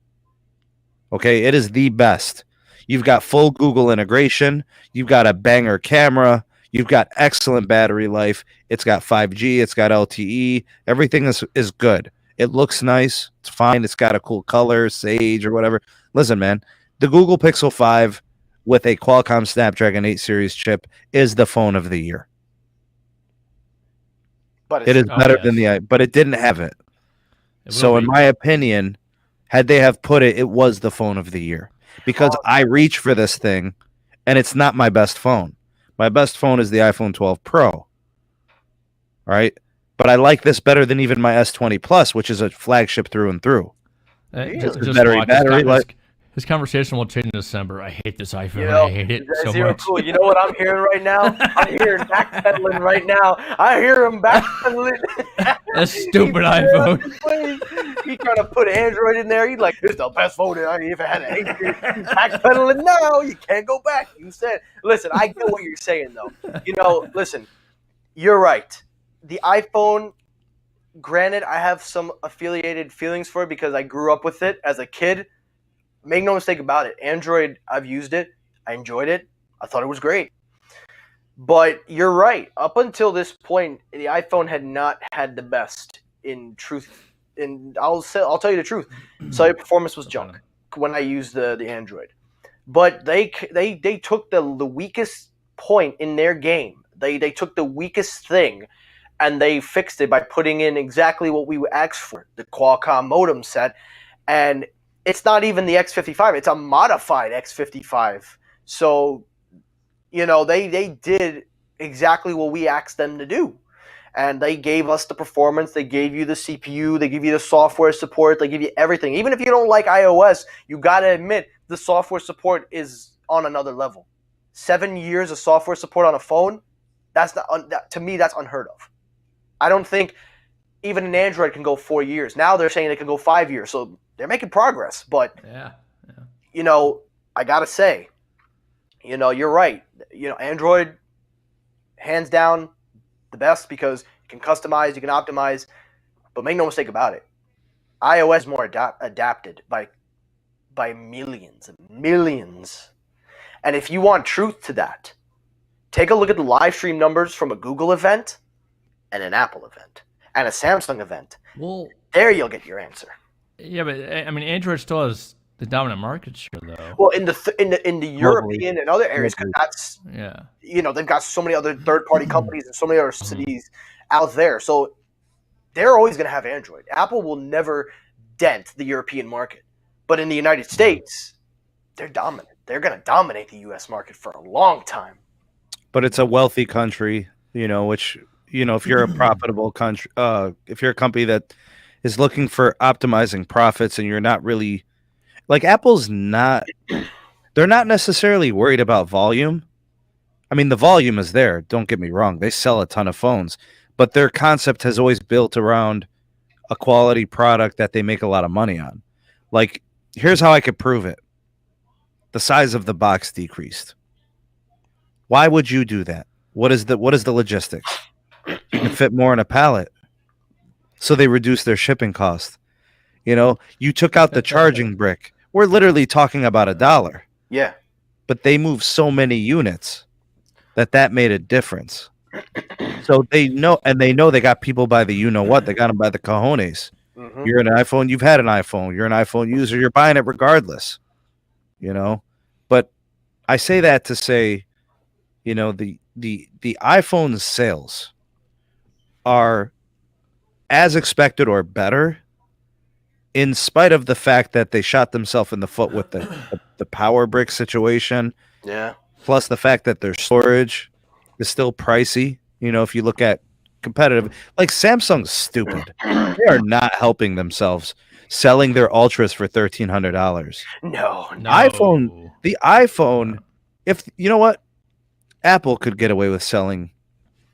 Okay, it is the best. You've got full Google integration. You've got a banger camera. You've got excellent battery life. It's got 5G. It's got LTE. Everything is good. It looks nice. It's fine. It's got a cool color, sage or whatever. Listen, man, the Google Pixel 5 with a Qualcomm Snapdragon 8 series chip is the phone of the year. But it is better than but it didn't have it. So in my opinion, had they have put it, it was the phone of the year. Because I reach for this thing, and it's not my best phone. My best phone is the iPhone 12 Pro. Right? But I like this better than even my S20 Plus, which is a flagship through and through. Just battery, his conversation will change in December. I hate this iPhone. You know, I hate it so Zero much. Cool. You know what I'm hearing right now? I'm hearing backpedaling right now. I hear him backpedaling. That stupid iPhone. He trying to put Android in there. He's like, "This is the best phone I ever had." He's backpedaling now. You can't go back. You said, "Listen, I get what you're saying, though. You know, listen, you're right. The iPhone." Granted, I have some affiliated feelings for it because I grew up with it as a kid. Make no mistake about it. Android, I've used it. I enjoyed it. I thought it was great. But you're right. Up until this point, the iPhone had not had the best in truth. And I'll tell you the truth. Cellular performance was junk when I used the Android. But they took the weakest point in their game. They took the weakest thing and they fixed it by putting in exactly what we asked for, the Qualcomm modem set. And it's not even the X55. It's a modified X55. So, you know, they did exactly what we asked them to do. And they gave us the performance. They gave you the CPU. They give you the software support. They give you everything. Even if you don't like iOS, you got to admit the software support is on another level. 7 years of software support on a phone, to me, that's unheard of. I don't think even an Android can go 4 years. Now they're saying it can go 5 years. So they're making progress. But, you know, I got to say, you know, you're right. You know, Android, hands down, the best because you can customize, you can optimize. But make no mistake about it. iOS is more adapted by millions and millions. And if you want truth to that, take a look at the live stream numbers from a Google event and an Apple event and a Samsung event. Well, there you'll get your answer. Yeah, but I mean, Android still has the dominant market share, though. Well, in the European and other areas, because that's you know, they've got so many other third-party companies and so many other cities out there, so they're always going to have Android. Apple will never dent the European market, but in the United States, they're dominant. They're going to dominate the U.S. market for a long time. But it's a wealthy country, you know, which, you know, if you're a profitable country, if you're a company that is looking for optimizing profits and you're not really, like Apple's not, they're not necessarily worried about volume. I mean, the volume is there. Don't get me wrong. They sell a ton of phones, but their concept has always built around a quality product that they make a lot of money on. Like, here's how I could prove it. The size of the box decreased. Why would you do that? What is the logistics? You can fit more in a pallet. So they reduce their shipping cost. You know, you took out the charging brick. We're literally talking about $1. Yeah. But they move so many units that made a difference. So they know they got people by the you-know-what. They got them by the cojones. Mm-hmm. You're an iPhone. You've had an iPhone. You're an iPhone user. You're buying it regardless. You know? But I say that to say, you know, the iPhone sales are as expected or better, in spite of the fact that they shot themselves in the foot with the power brick situation. Yeah. Plus the fact that their storage is still pricey. You know, if you look at competitive, like Samsung's stupid. They are not helping themselves selling their Ultras for $1,300. No. The iPhone, if you know what, Apple could get away with selling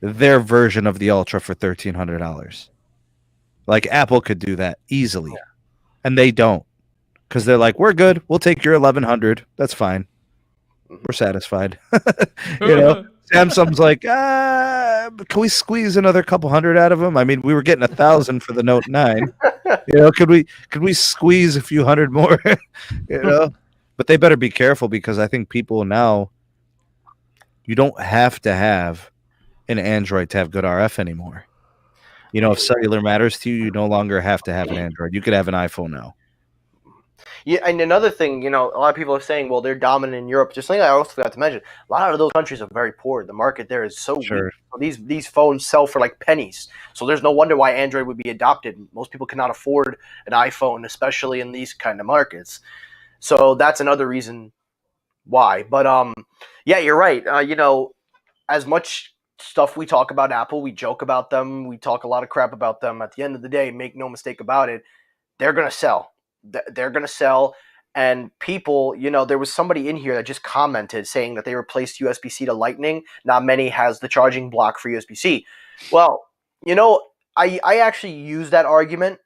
their version of the Ultra for $1,300. Like Apple could do that easily, and they don't, because they're like, we're good. We'll take your 1,100. That's fine. We're satisfied. You know, Samsung's like, can we squeeze another couple hundred out of them? I mean, we were getting 1,000 for the Note 9. You know, could we squeeze a few hundred more? You know, but they better be careful because I think people now, you don't have to have an Android to have good RF anymore. You know, if cellular matters to you, you no longer have to have an Android. You could have an iPhone now. Yeah, and another thing, a lot of people are saying, well, they're dominant in Europe. Just something I also forgot to mention, a lot of those countries are very poor. The market there is so Sure. weak. So these phones sell for like pennies. So there's no wonder why Android would be adopted. Most people cannot afford an iPhone, especially in these kind of markets. So that's another reason why. But yeah, you're right. As much stuff we talk about Apple, we joke about them, we talk a lot of crap about them. At the end of the day, make no mistake about it, they're gonna sell. They're gonna sell. And people, there was somebody in here that just commented saying that they replaced USB-C to Lightning. Not many has the charging block for USB-C. Well, I actually used that argument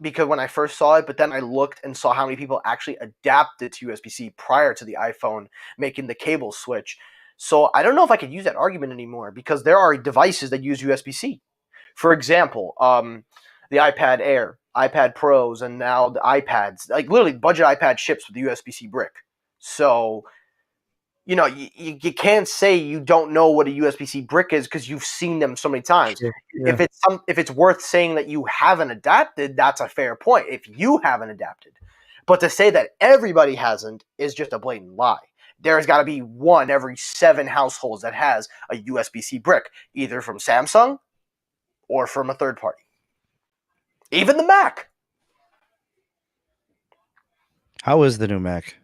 because when I first saw it, but then I looked and saw how many people actually adapted to USB-C prior to the iPhone making the cable switch. So I don't know if I could use that argument anymore because there are devices that use USB-C. For example, the iPad Air, iPad Pros, and now the iPads. Like literally, budget iPad ships with the USB-C brick. So, you can't say you don't know what a USB-C brick is because you've seen them so many times. Sure. Yeah. If it's worth saying that you haven't adapted, that's a fair point. If you haven't adapted, but to say that everybody hasn't is just a blatant lie. There's got to be one every 7 households that has a USB-C brick, either from Samsung or from a third party. Even the Mac. How is the new Mac?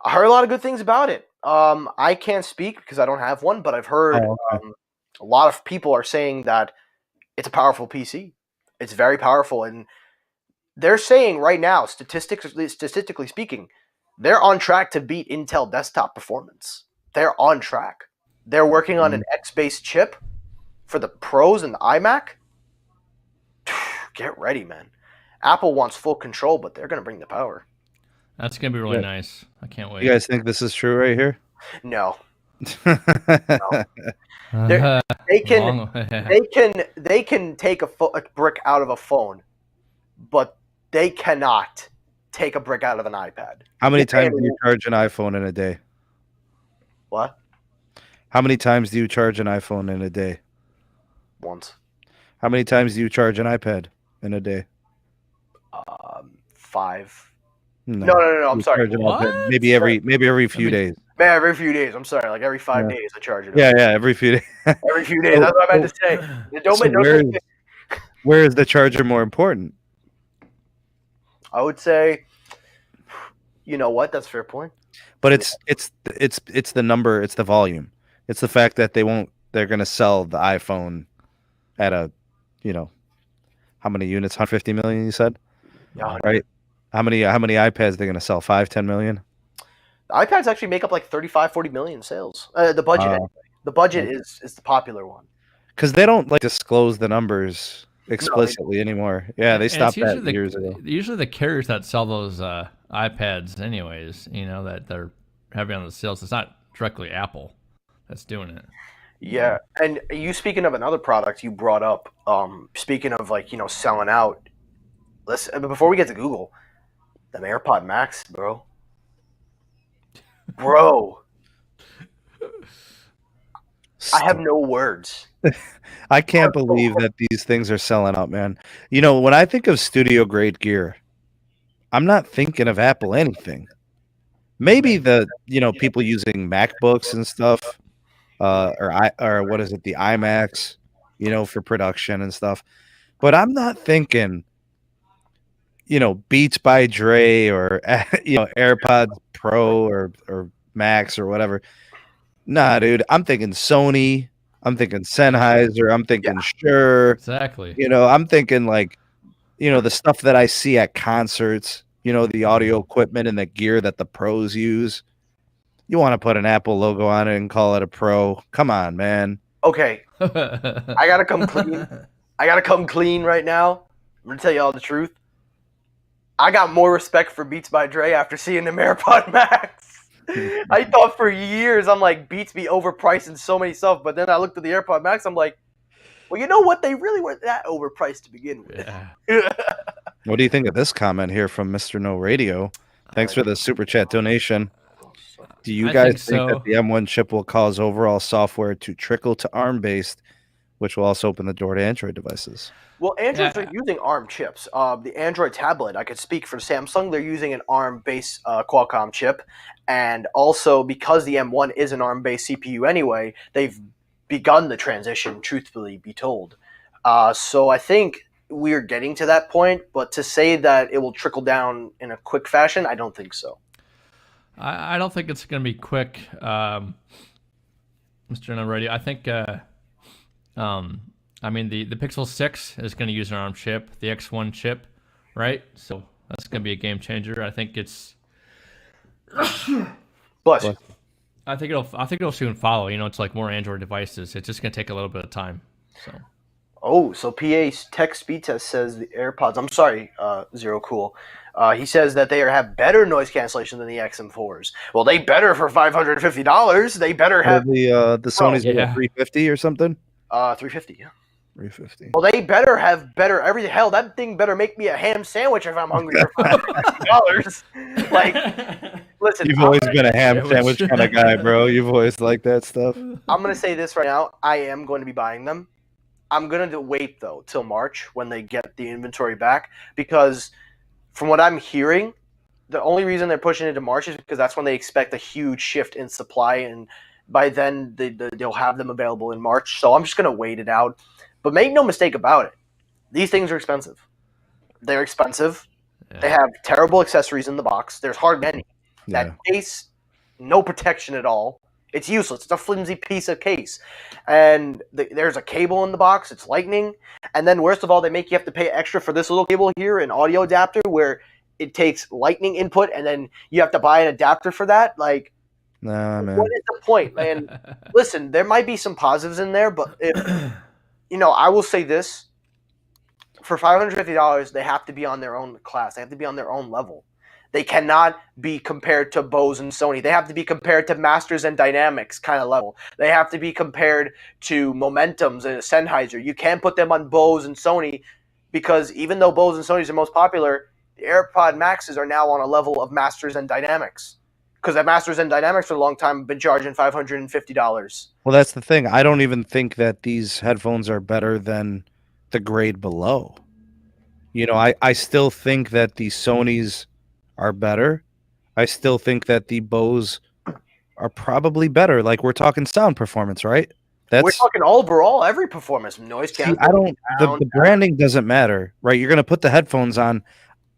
I heard a lot of good things about it. I can't speak because I don't have one, but I've heard a lot of people are saying that it's a powerful PC. It's very powerful, and they're saying right now, statistically speaking, they're on track to beat Intel desktop performance. They're on track. They're working on an X-based chip for the Pros and the iMac. Get ready, man. Apple wants full control, but they're going to bring the power. That's gonna be really nice. I can't wait. You guys think this is true right here? No. No. They can take a brick out of a phone, but they cannot take a brick out of an iPad. How many times do you charge an iPhone in a day? What? How many times do you charge an iPhone in a day? Once. How many times do you charge an iPad in a day? 5. No, I'm sorry. Maybe every few days. Man, every few days. I'm sorry. Like every 5 days, I charge it. Yeah, every few days. Every few days. That's what I meant to say. Where is the charger more important? I would say, you know what? That's a fair point. But it's the number. It's the volume. It's the fact that they're going to sell the iPhone at a, how many units? 150 million. You said, Yeah. Right. How many iPads they're going to sell? 5-10 million. The iPads actually make up like 35-40 million sales. The budget, anyway. The budget is the popular one. Because they don't disclose the numbers explicitly anymore. Yeah, they stopped that years ago. Usually the carriers that sell those iPads, anyways, that they're heavy on the sales. It's not directly Apple that's doing it. Yeah, and you speaking of another product you brought up. Speaking of selling out. Listen, before we get to Google, the AirPod Max, bro. I have no words. I can't believe that these things are selling out, man. When I think of studio grade gear, I'm not thinking of Apple anything. Maybe the people using MacBooks and stuff, or what is it, the iMacs, for production and stuff. But I'm not thinking, Beats by Dre or AirPods Pro or Max or whatever. Nah, dude, I'm thinking Sony. I'm thinking Sennheiser. I'm thinking Shure. Exactly. I'm thinking the stuff that I see at concerts. The audio equipment and the gear that the pros use. You want to put an Apple logo on it and call it a Pro? Come on, man. Okay, I gotta come clean. I gotta come clean right now. I'm gonna tell you all the truth. I got more respect for Beats by Dre after seeing the AirPod Max. I thought for years, I'm like, Beats be overpriced in so many stuff, but then I looked at the AirPod Max, I'm like, well, you know what? They really weren't that overpriced to begin with. Yeah. What do you think of this comment here from Mr. No Radio? Thanks for the super chat donation. Do you guys think that the M1 chip will cause overall software to trickle to ARM-based which will also open the door to Android devices. Well, Androids are using ARM chips. The Android tablet, I could speak for Samsung, they're using an ARM-based Qualcomm chip. And also, because the M1 is an ARM-based CPU anyway, they've begun the transition, truthfully be told. So I think we're getting to that point, but to say that it will trickle down in a quick fashion, I don't think so. I don't think it's going to be quick, Mr. Unready. I think, the Pixel 6 is going to use an ARM chip, the X1 chip, right? So that's going to be a game changer. I think it's. Bless you. I think it'll soon follow. It's like more Android devices. It's just going to take a little bit of time. So. Oh, so PA Tech Speed Test says the AirPods. I'm sorry, Zero Cool. He says that they have better noise cancellation than the XM4s. Well, they better for $550. They better have the Sony's $350 or something. $350, yeah. $350. Well, they better have better everything. Hell, that thing better make me a ham sandwich if I'm hungry for $550. Like, listen, you've always been a ham sandwich kind of guy, bro. You've always liked that stuff. I'm gonna say this right now. I am going to be buying them. I'm going to wait, though, till March when they get the inventory back, because from what I'm hearing, the only reason they're pushing it to March is because that's when they expect a huge shift in supply, and by then they'll have them available in March. So I'm just going to wait it out. But make no mistake about it. These things are expensive. They're expensive. Yeah. They have terrible accessories in the box. There's hardly any. Yeah. That case, no protection at all. It's useless. It's a flimsy piece of case. And there's a cable in the box. It's lightning. And then worst of all, they make you have to pay extra for this little cable here, an audio adapter, where it takes lightning input, and then you have to buy an adapter for that. Like, nah, man. What is the point, man? Listen, there might be some positives in there, but if I will say this. For $550, they have to be on their own class. They have to be on their own level. They cannot be compared to Bose and Sony. They have to be compared to Masters and Dynamics kind of level. They have to be compared to Momentums and Sennheiser. You can't put them on Bose and Sony because even though Bose and Sony are most popular, the AirPod Maxes are now on a level of Masters and Dynamics. Because the Masters and Dynamics for a long time have been charging $550. Well, that's the thing. I don't even think that these headphones are better than the grade below. I still think that the Sonys are better. I still think that the Bose are probably better. Like, we're talking sound performance, right? We're talking overall, every performance, noise cancellation. The branding doesn't matter, right? You're going to put the headphones on.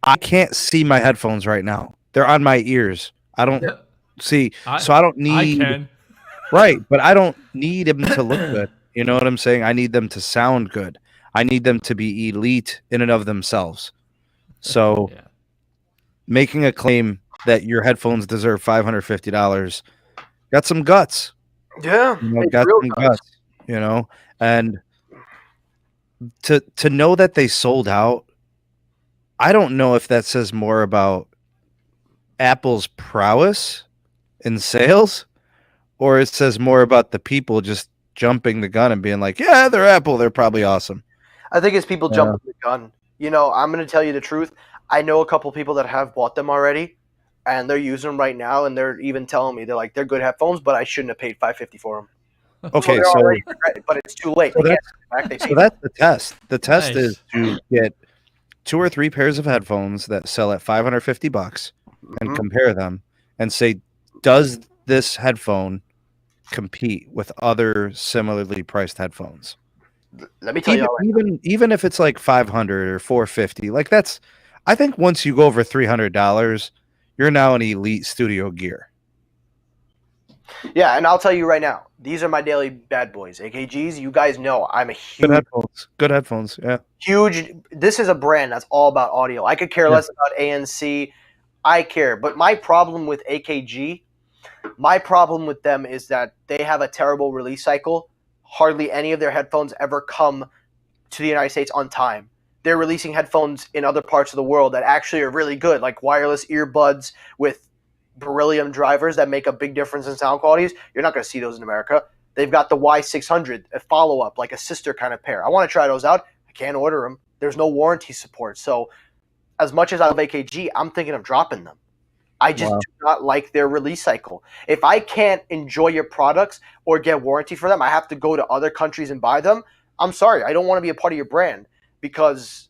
I can't see my headphones right now. They're on my ears. I don't see. So I don't need. I can. Right, but I don't need them to look good. You know what I'm saying? I need them to sound good. I need them to be elite in and of themselves. So making a claim that your headphones deserve $550 got some guts. Yeah, got some guts. And to know that they sold out, I don't know if that says more about Apple's prowess in sales, or it says more about the people just jumping the gun and being like, yeah, they're Apple, they're probably awesome. I think it's people jumping the gun. I'm going to tell you the truth. I know a couple people that have bought them already, and they're using them right now, and they're even telling me they're good headphones, but I shouldn't have paid $550 for them. Okay, but it's too late. So that's the test. The test is to get 2 or 3 pairs of headphones that sell at $550 and compare them and say, does this headphone compete with other similarly priced headphones? Let me tell you, even if it's like $500 or $450, like that's. I think once you go over $300, you're now in elite studio gear. Yeah, and I'll tell you right now, these are my daily bad boys. AKGs, you guys know I'm a huge... Good headphones, yeah. Huge... This is a brand that's all about audio. I could care less about ANC. I care. But my problem with AKG, my problem with them is that they have a terrible release cycle. Hardly any of their headphones ever come to the United States on time. They're releasing headphones in other parts of the world that actually are really good, like wireless earbuds with beryllium drivers that make a big difference in sound qualities. You're not going to see those in America. They've got the Y600, a follow-up, like a sister kind of pair. I want to try those out. I can't order them. There's no warranty support. So as much as I love AKG, I'm thinking of dropping them. I just do not like their release cycle. If I can't enjoy your products or get warranty for them, I have to go to other countries and buy them. I'm sorry, I don't want to be a part of your brand because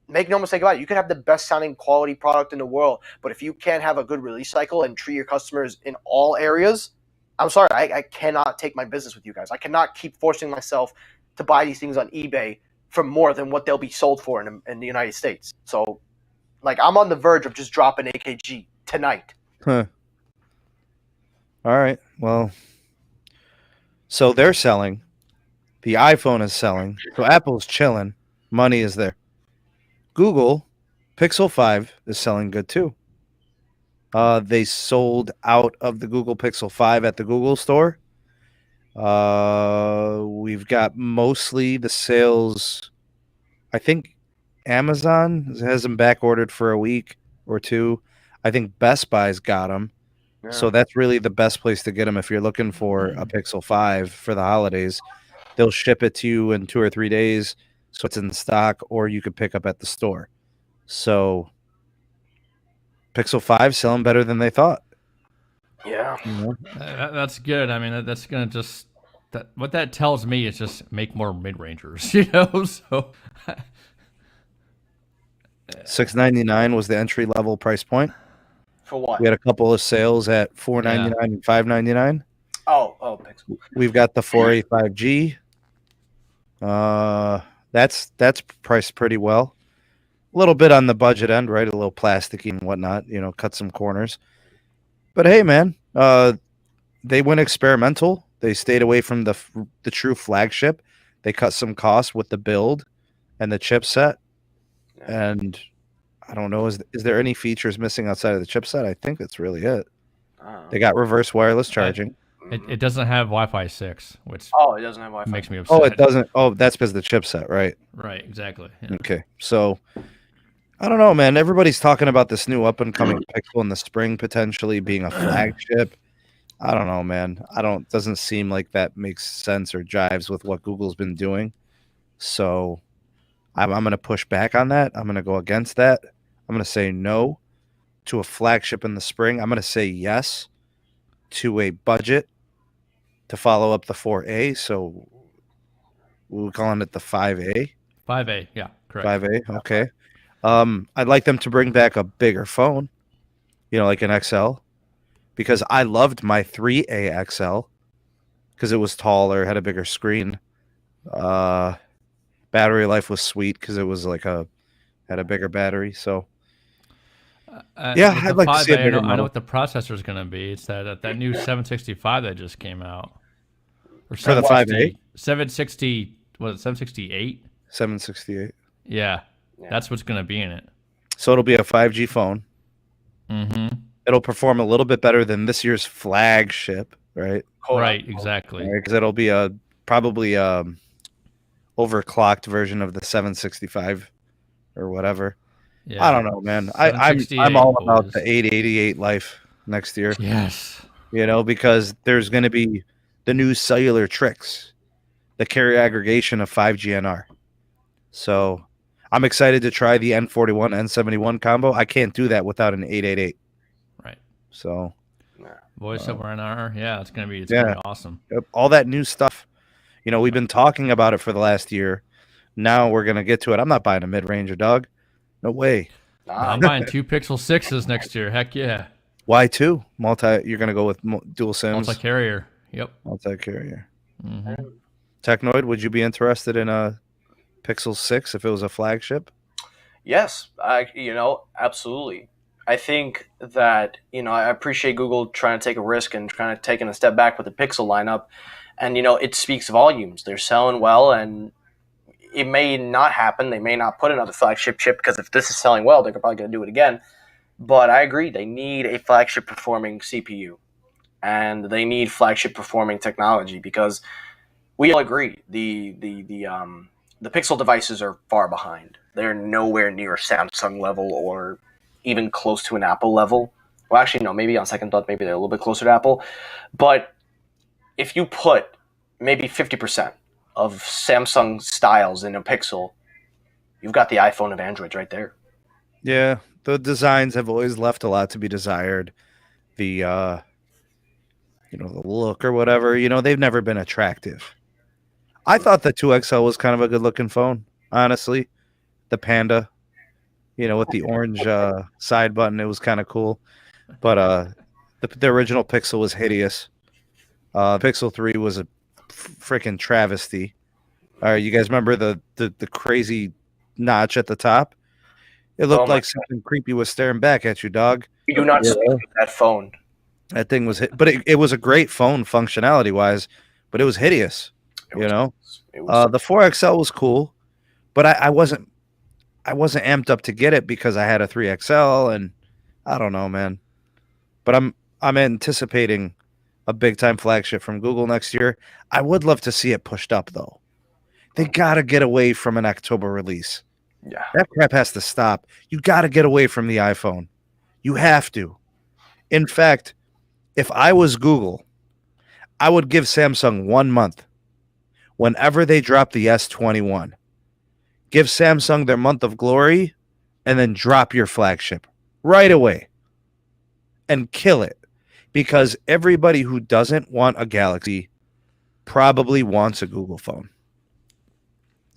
make no mistake about it, you can have the best sounding quality product in the world, but if you can't have a good release cycle and treat your customers in all areas, I'm sorry, I cannot take my business with you guys. I cannot keep forcing myself to buy these things on eBay for more than what they'll be sold for in the United States. So, like, I'm on the verge of just dropping AKG tonight. Huh. All right. Well, so they're selling. The iPhone is selling. So Apple's chilling. Money is there. Google Pixel 5 is selling good too. They sold out of the Google Pixel 5 at the Google store. We've got mostly the sales. I think Amazon has them back ordered for a week or two. I think Best Buy's got them. Yeah. So that's really the best place to get them if you're looking for a Pixel 5 for the holidays. They'll ship it to you in 2 or 3 days, so it's in stock, or you could pick up at the store. So Pixel 5 selling better than they thought. Yeah. You know? That's good. I mean, that's gonna just what that tells me is just make more mid-rangers, you know. So $699 was the entry level price point. For what? We had a couple of sales at $499 and $599. Oh, Pixel. We've got the 485G. That's priced pretty well. A little bit on the budget end, right? A little plasticky and whatnot, you know, cut some corners. But hey, man, they went experimental. They stayed away from the true flagship. They cut some costs with the build and the chipset. And I don't know, is there any features missing outside of the chipset? I think that's really it. They got reverse wireless charging. it doesn't have Wi-Fi 6, which it doesn't have Wi-Fi. makes me upset. Oh, it doesn't. Oh, that's because the chipset, right? Right, exactly. Yeah. Okay, so I don't know, man. Everybody's talking about this new up and coming Pixel in the spring potentially being a flagship. I don't know, man. Doesn't seem like that makes sense or jives with what Google's been doing. So I'm going to push back on that. I'm going to go against that. I'm going to say no to a flagship in the spring. I'm going to say yes to a budget to follow up the 4A. So we're calling it the 5A. 5A, yeah, correct. 5A, okay. I'd like them to bring back a bigger phone, you know, like an XL, because I loved my 3A XL because it was taller, had a bigger screen. Battery life was sweet because it was like had a bigger battery. So yeah, I'd like to see a bigger I know model. what the processor is going to be. It's that new 765 that just came out. Or For the 5A? 760, was it 768? 768. Yeah, that's what's going to be in it. So it'll be a 5G phone. Mm-hmm. It'll perform a little bit better than this year's flagship, right? Right, exactly. Because it'll be probably overclocked version of the 765 or whatever. Yeah. I don't know, man. I'm all about the 888 life next year. Yes. You know, because there's going to be the new cellular tricks, the carrier aggregation of 5G NR. So I'm excited to try the N41 N71 combo. I can't do that without an 888. Right. So voice over NR. Yeah, it's gonna be awesome. All that new stuff. You know, we've been talking about it for the last year. Now we're gonna get to it. I'm not buying a mid-ranger, dog. No way. I'm buying 2 Pixel 6s next year. Heck yeah. Why 2? You're gonna go with dual SIMs. Multi-carrier. Yep. Multi-carrier. Mm-hmm. Technoid, would you be interested in a Pixel 6 if it was a flagship? Yes, absolutely. I think that, I appreciate Google trying to take a risk and kind of taking a step back with the Pixel lineup. And, it speaks volumes. They're selling well, and it may not happen. They may not put another flagship chip because if this is selling well, they're probably going to do it again. But I agree. They need a flagship performing CPU, and they need flagship performing technology because we all agree the Pixel devices are far behind. They're nowhere near Samsung level or even close to an Apple level. Well, actually, no, maybe on second thought, maybe they're a little bit closer to Apple. But if you put maybe 50% of Samsung styles in a Pixel, you've got the iPhone of Androids right there. Yeah, the designs have always left a lot to be desired. The the look or whatever, they've never been attractive. I thought the 2XL was kind of a good looking phone, honestly. The Panda, with the orange side button, it was kind of cool. But the original Pixel was hideous. Pixel 3 was a freaking travesty. All right, you guys remember the crazy notch at the top? It looked like something creepy was staring back at you, dog. We do not speak of that phone. That thing was but it was a great phone functionality wise, but it was hideous. The 4XL was cool, but I wasn't amped up to get it because I had a 3XL, and I don't know, man. But I'm anticipating a big time flagship from Google next year. I would love to see it pushed up though. They gotta get away from an October release. Yeah, that crap has to stop. You gotta get away from the iPhone. You have to. In fact, if I was Google, I would give Samsung 1 month. Whenever they drop the S21, give Samsung their month of glory, and then drop your flagship right away and kill it. Because everybody who doesn't want a Galaxy probably wants a Google phone.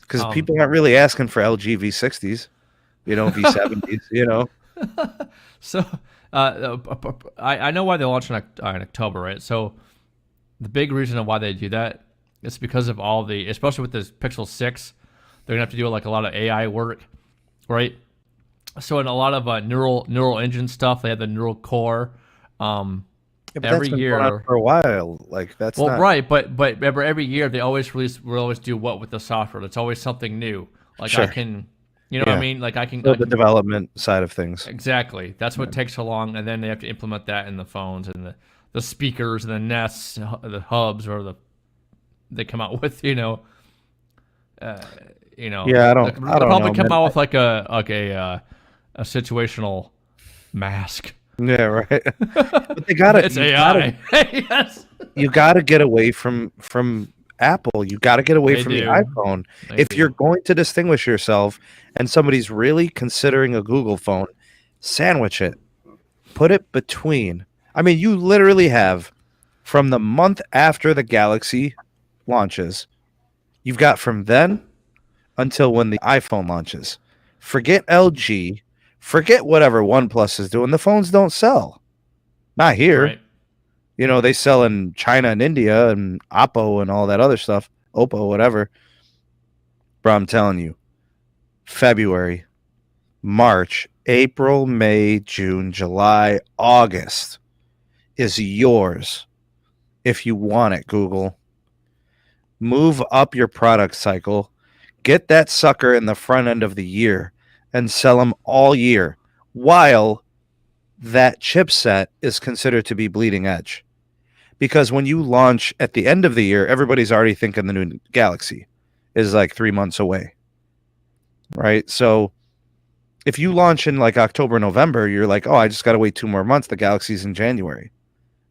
Because people aren't really asking for LG V60s, V70s, So I know why they launched in October, right? So the big reason of why they do that is because of all the, especially with this Pixel 6, they're gonna have to do like a lot of AI work, right? So in a lot of neural engine stuff, they have the neural core. Every year for a while, like that's not... right, but remember every year they always do what with the software. It's always something new. Like sure. I can, what I mean? Like I can the development side of things. Exactly. That's what takes so long, and then they have to implement that in the phones and the speakers and the Nests, the hubs, or they come out with, Yeah, I don't probably know, come out with like a situational mask. Yeah, right. But they gotta. It's AI. Yes. You gotta get away from Apple. You gotta get away from the iPhone. If you're going to distinguish yourself, and somebody's really considering a Google phone, sandwich it. Put it between. I mean, you literally have from the month after the Galaxy launches, you've got from then until when the iPhone launches. Forget LG. Forget whatever OnePlus is doing. The phones don't sell. Not here. Right. They sell in China and India and Oppo and all that other stuff. Oppo, whatever. Bro, I'm telling you. February, March, April, May, June, July, August is yours if you want it, Google. Move up your product cycle. Get that sucker in the front end of the year and sell them all year, while that chipset is considered to be bleeding edge. Because when you launch at the end of the year, everybody's already thinking the new Galaxy is like 3 months away, right? So if you launch in like October, November, you're like, oh, I just got to wait 2 more months. The Galaxy's in January.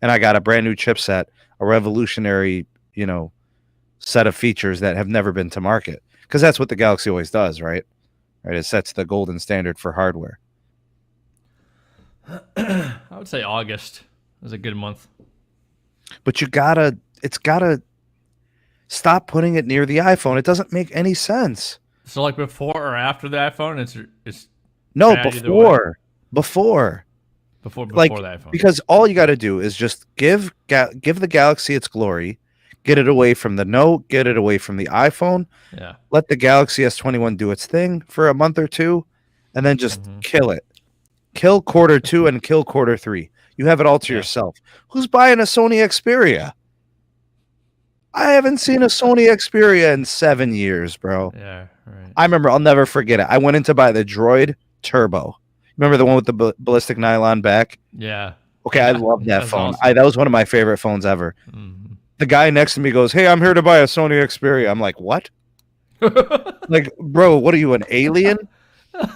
And I got a brand new chipset, a revolutionary, set of features that have never been to market. Because that's what the Galaxy always does, right? Right, it sets the golden standard for hardware. I would say August is a good month. But it's gotta stop putting it near the iPhone. It doesn't make any sense. So like before or after the iPhone, it's no, before the iPhone. Because all you got to do is just give the Galaxy its glory. Get it away from the Note. Get it away from the iPhone. Yeah. Let the Galaxy S21 do its thing for a month or two, and then just kill it. Kill Q2 and kill Q3. You have it all to yourself. Who's buying a Sony Xperia? I haven't seen a Sony Xperia in 7 years, bro. Yeah, right. I remember. I'll never forget it. I went in to buy the Droid Turbo. Remember the one with the ballistic nylon back? Yeah. Okay, I love that phone. Awesome. That was one of my favorite phones ever. Mm-hmm. The guy next to me goes, "Hey, I'm here to buy a Sony Xperia." I'm like, "What?" Like, bro, what are you, an alien?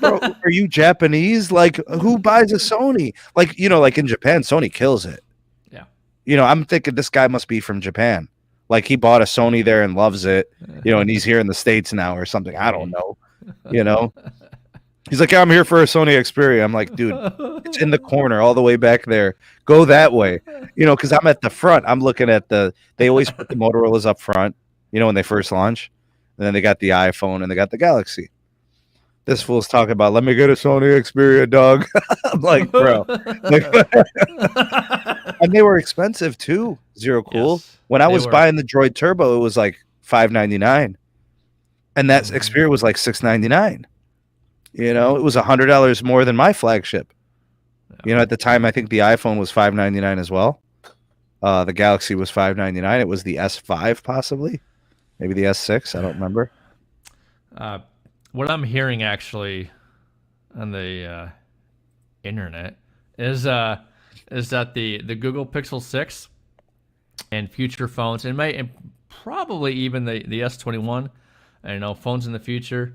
Bro, are you Japanese? Like, who buys a Sony? Like, like in Japan, Sony kills it. Yeah. I'm thinking this guy must be from Japan. Like, he bought a Sony there and loves it, and he's here in the States now or something. I don't know. He's like, I'm here for a Sony Xperia. I'm like, dude, it's in the corner all the way back there. Go that way. Because I'm at the front. I'm looking at they always put the Motorola's up front. when they first launched. And then they got the iPhone and they got the Galaxy. This fool's talking about, let me get a Sony Xperia, dog. I'm like, bro. And they were expensive too. Zero Cool. Yes, when I they was were. buying the Droid Turbo, it was like $599. And that Xperia was like $699. It was $100 more than my flagship. At the time, I think the iPhone was $599 as well. The Galaxy was $599. It was the S5 possibly. Maybe the S6. I don't remember. What I'm hearing actually on the internet is that the Google Pixel 6 and future phones, and probably even the S21, phones in the future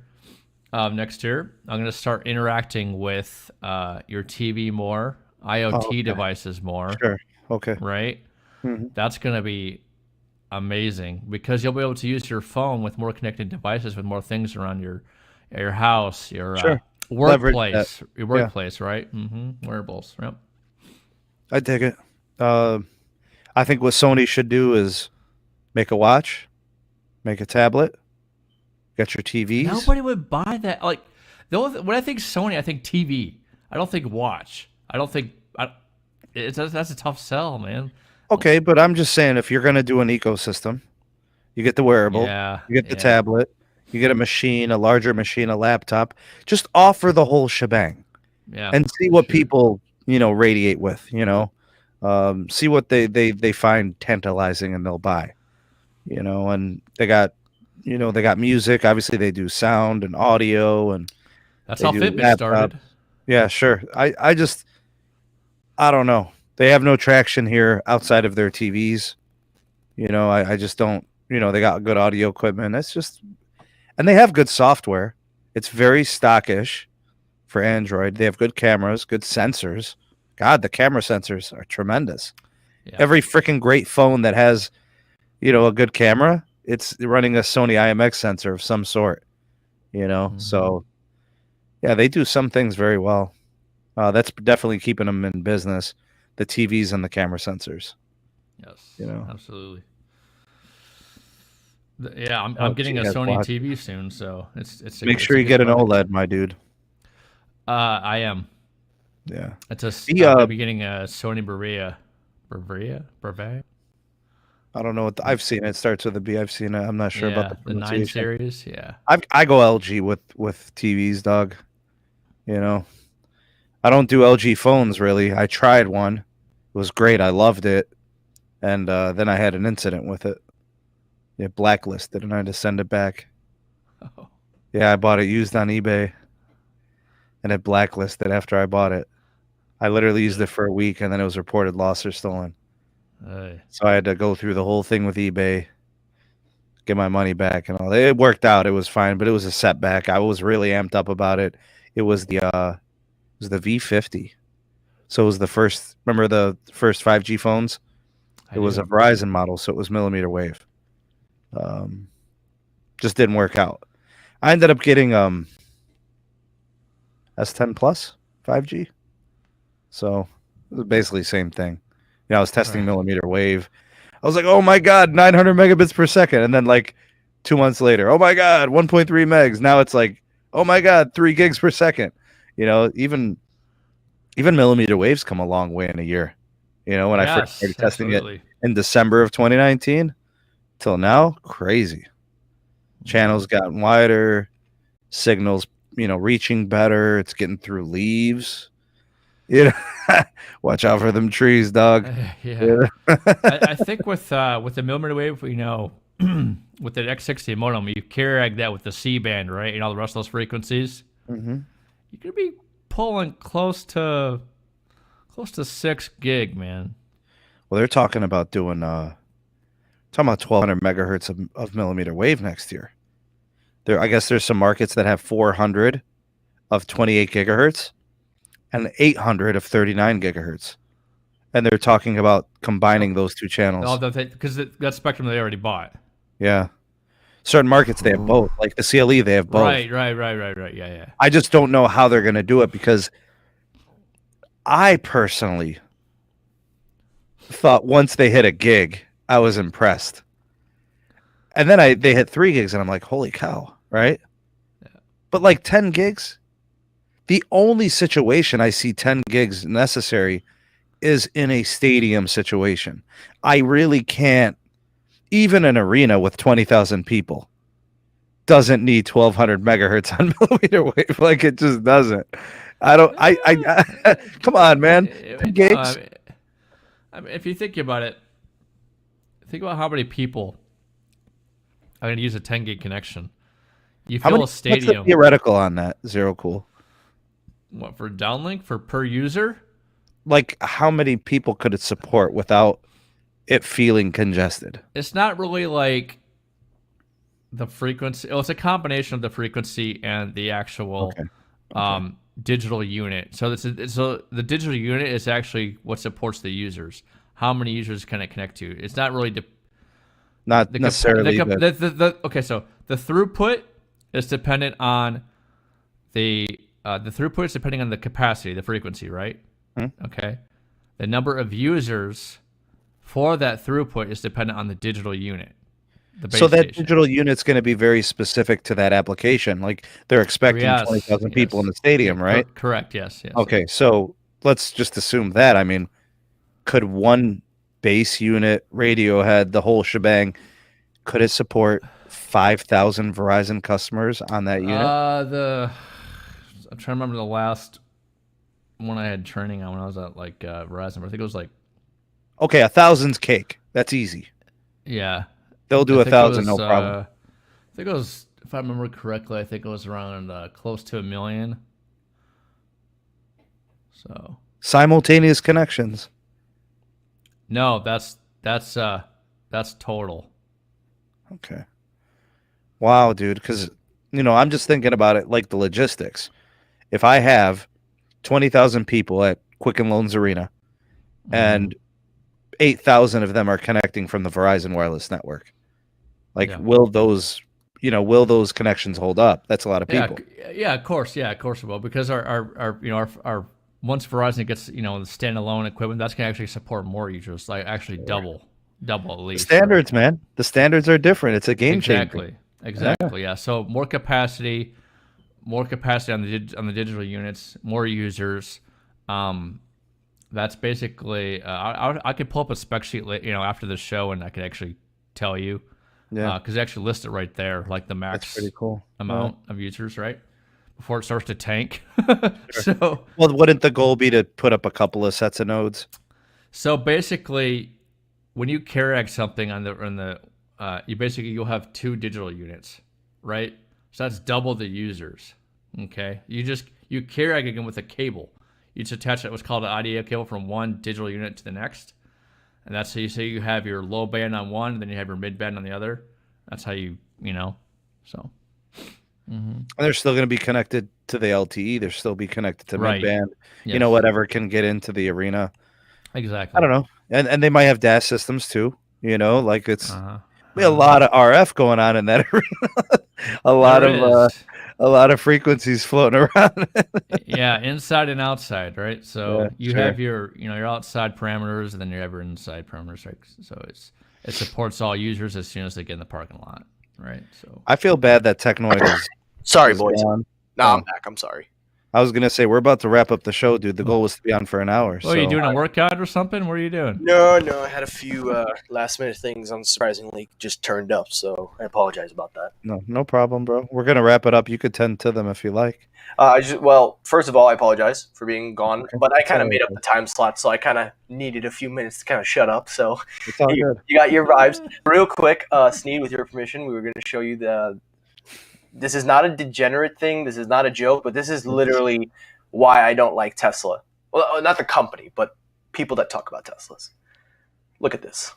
next year, I'm going to start interacting with your TV more, IoT devices more. Sure. Okay. Right? Mm-hmm. That's going to be amazing because you'll be able to use your phone with more connected devices with more things around your house, your workplace, right? Mm-hmm. Wearables. Yep. I dig it. I think what Sony should do is make a watch, make a tablet, get your TVs. Nobody would buy that. Like, when I think Sony, I think TV. I don't think watch. I don't think that's a tough sell, man. Okay, but I'm just saying, if you're going to do an ecosystem, you get the wearable, you get the tablet, you get a machine, a larger machine, a laptop. Just offer the whole shebang, and see what people radiate with. See what they find tantalizing and they'll buy. And they got music. Obviously, they do sound and audio, and that's how Fitbit started. Yeah, sure. I don't know. They have no traction here outside of their TVs. I just don't. They got good audio equipment. It's just, and they have good software. It's very stockish for Android. They have good cameras, good sensors. God, the camera sensors are tremendous. Yeah. Every freaking great phone that has, a good camera, it's running a Sony IMX sensor of some sort. Mm-hmm. So, yeah, they do some things very well. That's definitely keeping them in business. The TVs and the camera sensors. Yes, absolutely. Yeah, I'm getting a Sony TV soon, so it's. Make sure you get an OLED, my dude. I am. Yeah. I'll be getting a Sony Bravia. I don't know what I've seen. It starts with a B. I've seen it. I'm not sure about the 9 series. Yeah. I go LG with TVs, dog. I don't do LG phones really. I tried one. It was great. I loved it, and then I had an incident with it. It blacklisted, and I had to send it back. Oh. Yeah, I bought it used on eBay, and it blacklisted after I bought it. I literally used it for a week, and then it was reported lost or stolen. So I had to go through the whole thing with eBay, get my money back, and all. It worked out. It was fine, but it was a setback. I was really amped up about it. It was the V50. So it was the first. Remember the first 5G phones? It was a Verizon model, so it was millimeter wave. Just didn't work out. I ended up getting S10 Plus 5G. So it was basically the same thing. I was testing millimeter wave. I was like, oh my God, 900 megabits per second. And then like 2 months later, oh my God, 1.3 megs. Now it's like, oh my God, 3 gigs per second. Even millimeter waves come a long way in a year. When I first started testing it in December of 2019 till now, crazy. Channels gotten wider, signals, reaching better. It's getting through leaves. Watch out for them trees, dog. Yeah. I think with the millimeter wave, with the X60 modem, you carry that with the C-band, right? And all the rest of those frequencies. Mm-hmm. You could be pulling close to 6 gig, man. Well, they're talking about doing 1,200 megahertz of millimeter wave next year. I guess there's some markets that have 400 of 28 gigahertz and 800 of 39 gigahertz. And they're talking about combining those two channels. Oh, because that spectrum they already bought. Yeah. Certain markets, they have both. Like the CLE, they have both. Right. Yeah. I just don't know how they're going to do it because I personally thought once they hit a gig, I was impressed. And then they hit 3 gigs, and I'm like, holy cow, right? Yeah. But like 10 gigs, the only situation I see 10 gigs necessary is in a stadium situation. I really can't, even an arena with 20,000 people doesn't need 1200 megahertz on millimeter wave. Like, it just doesn't. I come on, man. 10 gigs. I mean, if you think about it, think about how many people are going to use a 10 gig connection. You fill a stadium. What's the theoretical on that? Zero cool. What, for downlink for per user? Like, how many people could it support without it feeling congested? It's not really like the frequency. It's a combination of the frequency and the actual digital unit. So the digital unit is actually what supports the users. How many users can it connect to? It's not really not necessarily. Okay, so the throughput is dependent on the throughput is depending on the capacity, the frequency, right? Okay. The number of users for that throughput is dependent on the digital unit. So that digital unit's going to be very specific to that application. Like, they're expecting 20,000 people in the stadium, right? Correct. Yes. Okay, so let's just assume that. I mean, could one base unit, radio head, the whole shebang, could it support 5,000 Verizon customers on that unit? I'm trying to remember the last one I had training on when I was at Verizon. I think it was like. Okay, 1,000's cake. That's easy. Yeah. They'll do 1,000, no problem. I think it was, if I remember correctly, I think it was around close to 1 million. So simultaneous connections. No, that's total. Okay. Wow, dude. Because I'm just thinking about it like the logistics. If I have 20,000 people at Quicken Loans Arena, and 8,000 of them are connecting from the Verizon wireless network. Will those connections hold up? That's a lot of people. Yeah, of course it will, because our once Verizon gets the standalone equipment, that's going to actually support more users, like actually double at least. Standards, man. The standards are different. It's a game changer. Exactly. Yeah. So more capacity on the digital units, more users. That's basically. I could pull up a spec sheet, after the show, and I could actually tell you. Yeah. Because they actually list it right there, like the max That's pretty cool. amount of users, right? Before it starts to tank. Sure. So, well, wouldn't the goal be to put up a couple of sets of nodes? So basically, when you carry something you'll have 2 digital units, right? So that's double the users. Okay, you carry again with a cable. You just attach what's called an IDA cable from one digital unit to the next, and that's how you say you have your low band on one, and then you have your mid band on the other. That's how so. And they're still going to be connected to the LTE. They'll still be connected to mid band. Yes. Whatever can get into the arena. Exactly. I don't know, and they might have DAS systems too. It's a lot of RF going on in that arena. A lot of frequencies floating around. Yeah, inside and outside, right? So you have your your outside parameters, and then you have your inside parameters, right? So it supports all users as soon as they get in the parking lot, right? So I feel bad that Technoid is. Sorry, boys. No, I'm back. I'm sorry. I was going to say, we're about to wrap up the show, dude. The goal was to be on for an hour. Are you doing a workout or something? What are you doing? No. I had a few last-minute things unsurprisingly just turned up, so I apologize about that. No problem, bro. We're going to wrap it up. You could tend to them if you like. First of all, I apologize for being gone, but I kind of made up the time slot, so I kind of needed a few minutes to kind of shut up. So it's all good. You got your vibes. Real quick, Sneed, with your permission, we were going to show you this is not a degenerate thing. This is not a joke, but this is literally why I don't like Tesla. Well, not the company, but people that talk about Teslas. Look at this.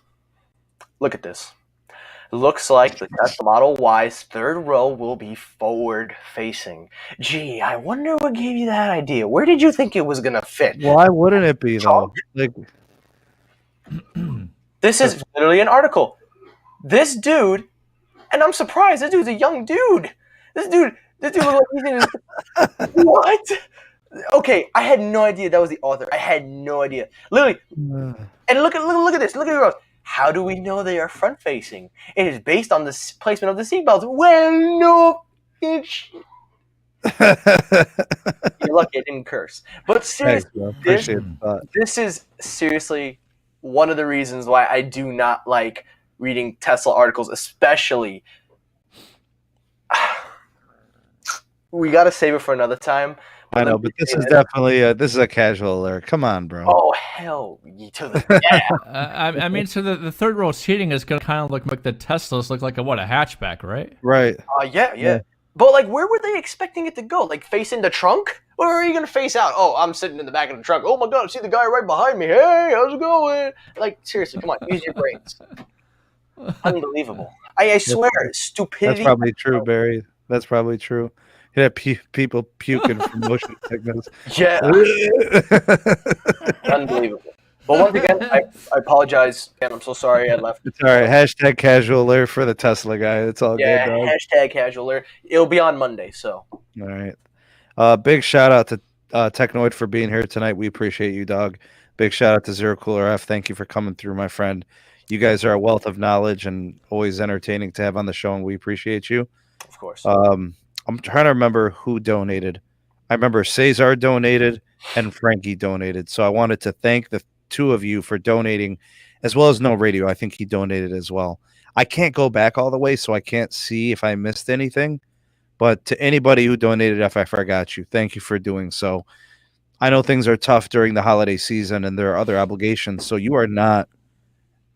Looks like the Tesla Model Y's third row will be forward-facing. Gee, I wonder what gave you that idea. Where did you think it was going to fit? Why wouldn't it be, though? This is literally an article. This dude, and I'm surprised, this dude's a young dude. This dude looks like he's in his... What? Okay, I had no idea that was the author. I had no idea. Literally. And look at this. Look at yours. How do we know they are front-facing? It is based on the placement of the seatbelts. Well, no, it's... You're lucky I didn't curse. But seriously, Thanks, bro. Appreciate that. this is seriously one of the reasons why I do not like reading Tesla articles, especially. We got to save it for another time. I know, but this is definitely this is a casual alert. Come on, bro. Oh, hell to the yeah. I mean, so the third row seating is going to kind of make the Teslas look like a hatchback, right? Right. Yeah. But, like, where were they expecting it to go? Like, facing the trunk? Or are you going to face out? Oh, I'm sitting in the back of the trunk. Oh, my God, I see the guy right behind me. Hey, how's it going? Like, seriously, come on. Use your brains. Unbelievable. I swear, stupidity. That's probably true, Barry. That's probably true. Yeah, people puking from motion sickness. Yeah. Unbelievable. But once again, I apologize, and I'm so sorry I left. It's all right. Hashtag casual alert for the Tesla guy. It's all good, dog. Hashtag casual alert. It'll be on Monday, so. All right. Big shout out to Technoid for being here tonight. We appreciate you, dog. Big shout out to Zero Cooler F. Thank you for coming through, my friend. You guys are a wealth of knowledge and always entertaining to have on the show, and we appreciate you. Of course. I'm trying to remember who donated. I remember Cesar donated and Frankie donated. So I wanted to thank the two of you for donating, as well as No Radio. I think he donated as well. I can't go back all the way, so I can't see if I missed anything. But to anybody who donated, if I forgot you, thank you for doing so. I know things are tough during the holiday season and there are other obligations. So you are not,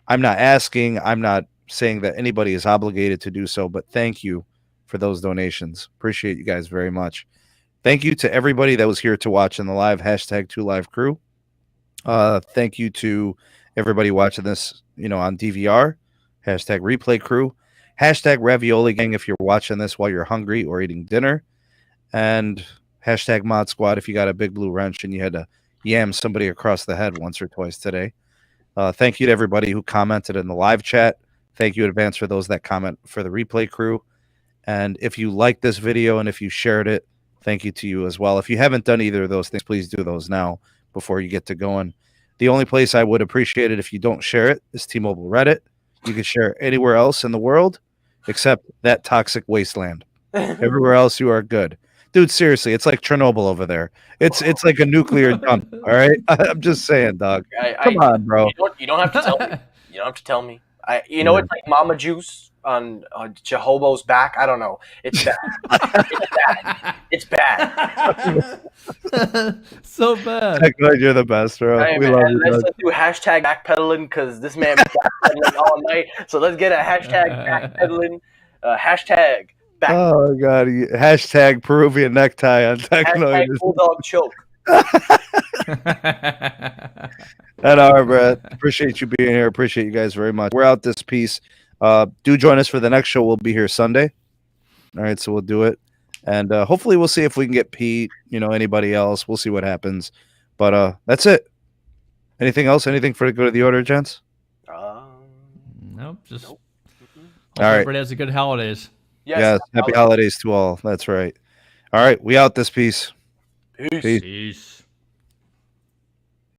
I'm not asking, I'm not saying that anybody is obligated to do so, but thank you for those donations. Appreciate you guys very much. Thank you to everybody that was here to watch in the live #2LiveCrew. Thank you to everybody watching this, on DVR, #replay crew, #ravioli gang if you're watching this while you're hungry or eating dinner, and #mod squad if you got a big blue wrench and you had to yam somebody across the head once or twice today. Thank you to everybody who commented in the live chat. Thank you in advance for those that comment for the replay crew. And if you liked this video and if you shared it, thank you to you as well. If you haven't done either of those things, please do those now before you get to going. The only place I would appreciate it if you don't share it is T-Mobile Reddit. You can share it anywhere else in the world except that toxic wasteland. Everywhere else you are good. Dude, seriously, it's like Chernobyl over there. It's like a nuclear dump, all right? I'm just saying, dog. Come on, bro. You don't have to tell me. You don't have to tell me. It's like Mama Juice on Jehovah's back. I don't know. It's bad. It's bad. So bad. Technoid, you're the best, bro. Hey, we man, love you, let's dog. do #backpedaling because this man been backpedaling all night. So let's get a #backpedaling. #back. Oh, God. #Peruvian necktie on Technoid. #bulldog choke. And all right, Brad. Appreciate you being here. Appreciate you guys very much. We're out this piece. Do join us for the next show. We'll be here Sunday. All right, so we'll do it. And hopefully we'll see if we can get Pete, anybody else. We'll see what happens. But that's it. Anything else? Anything for to go to the order, gents? Nope. Just nope. All right. Everybody has a good holidays. Yes. Happy holidays to all. That's right. All right. We out this piece. Peace. Peace.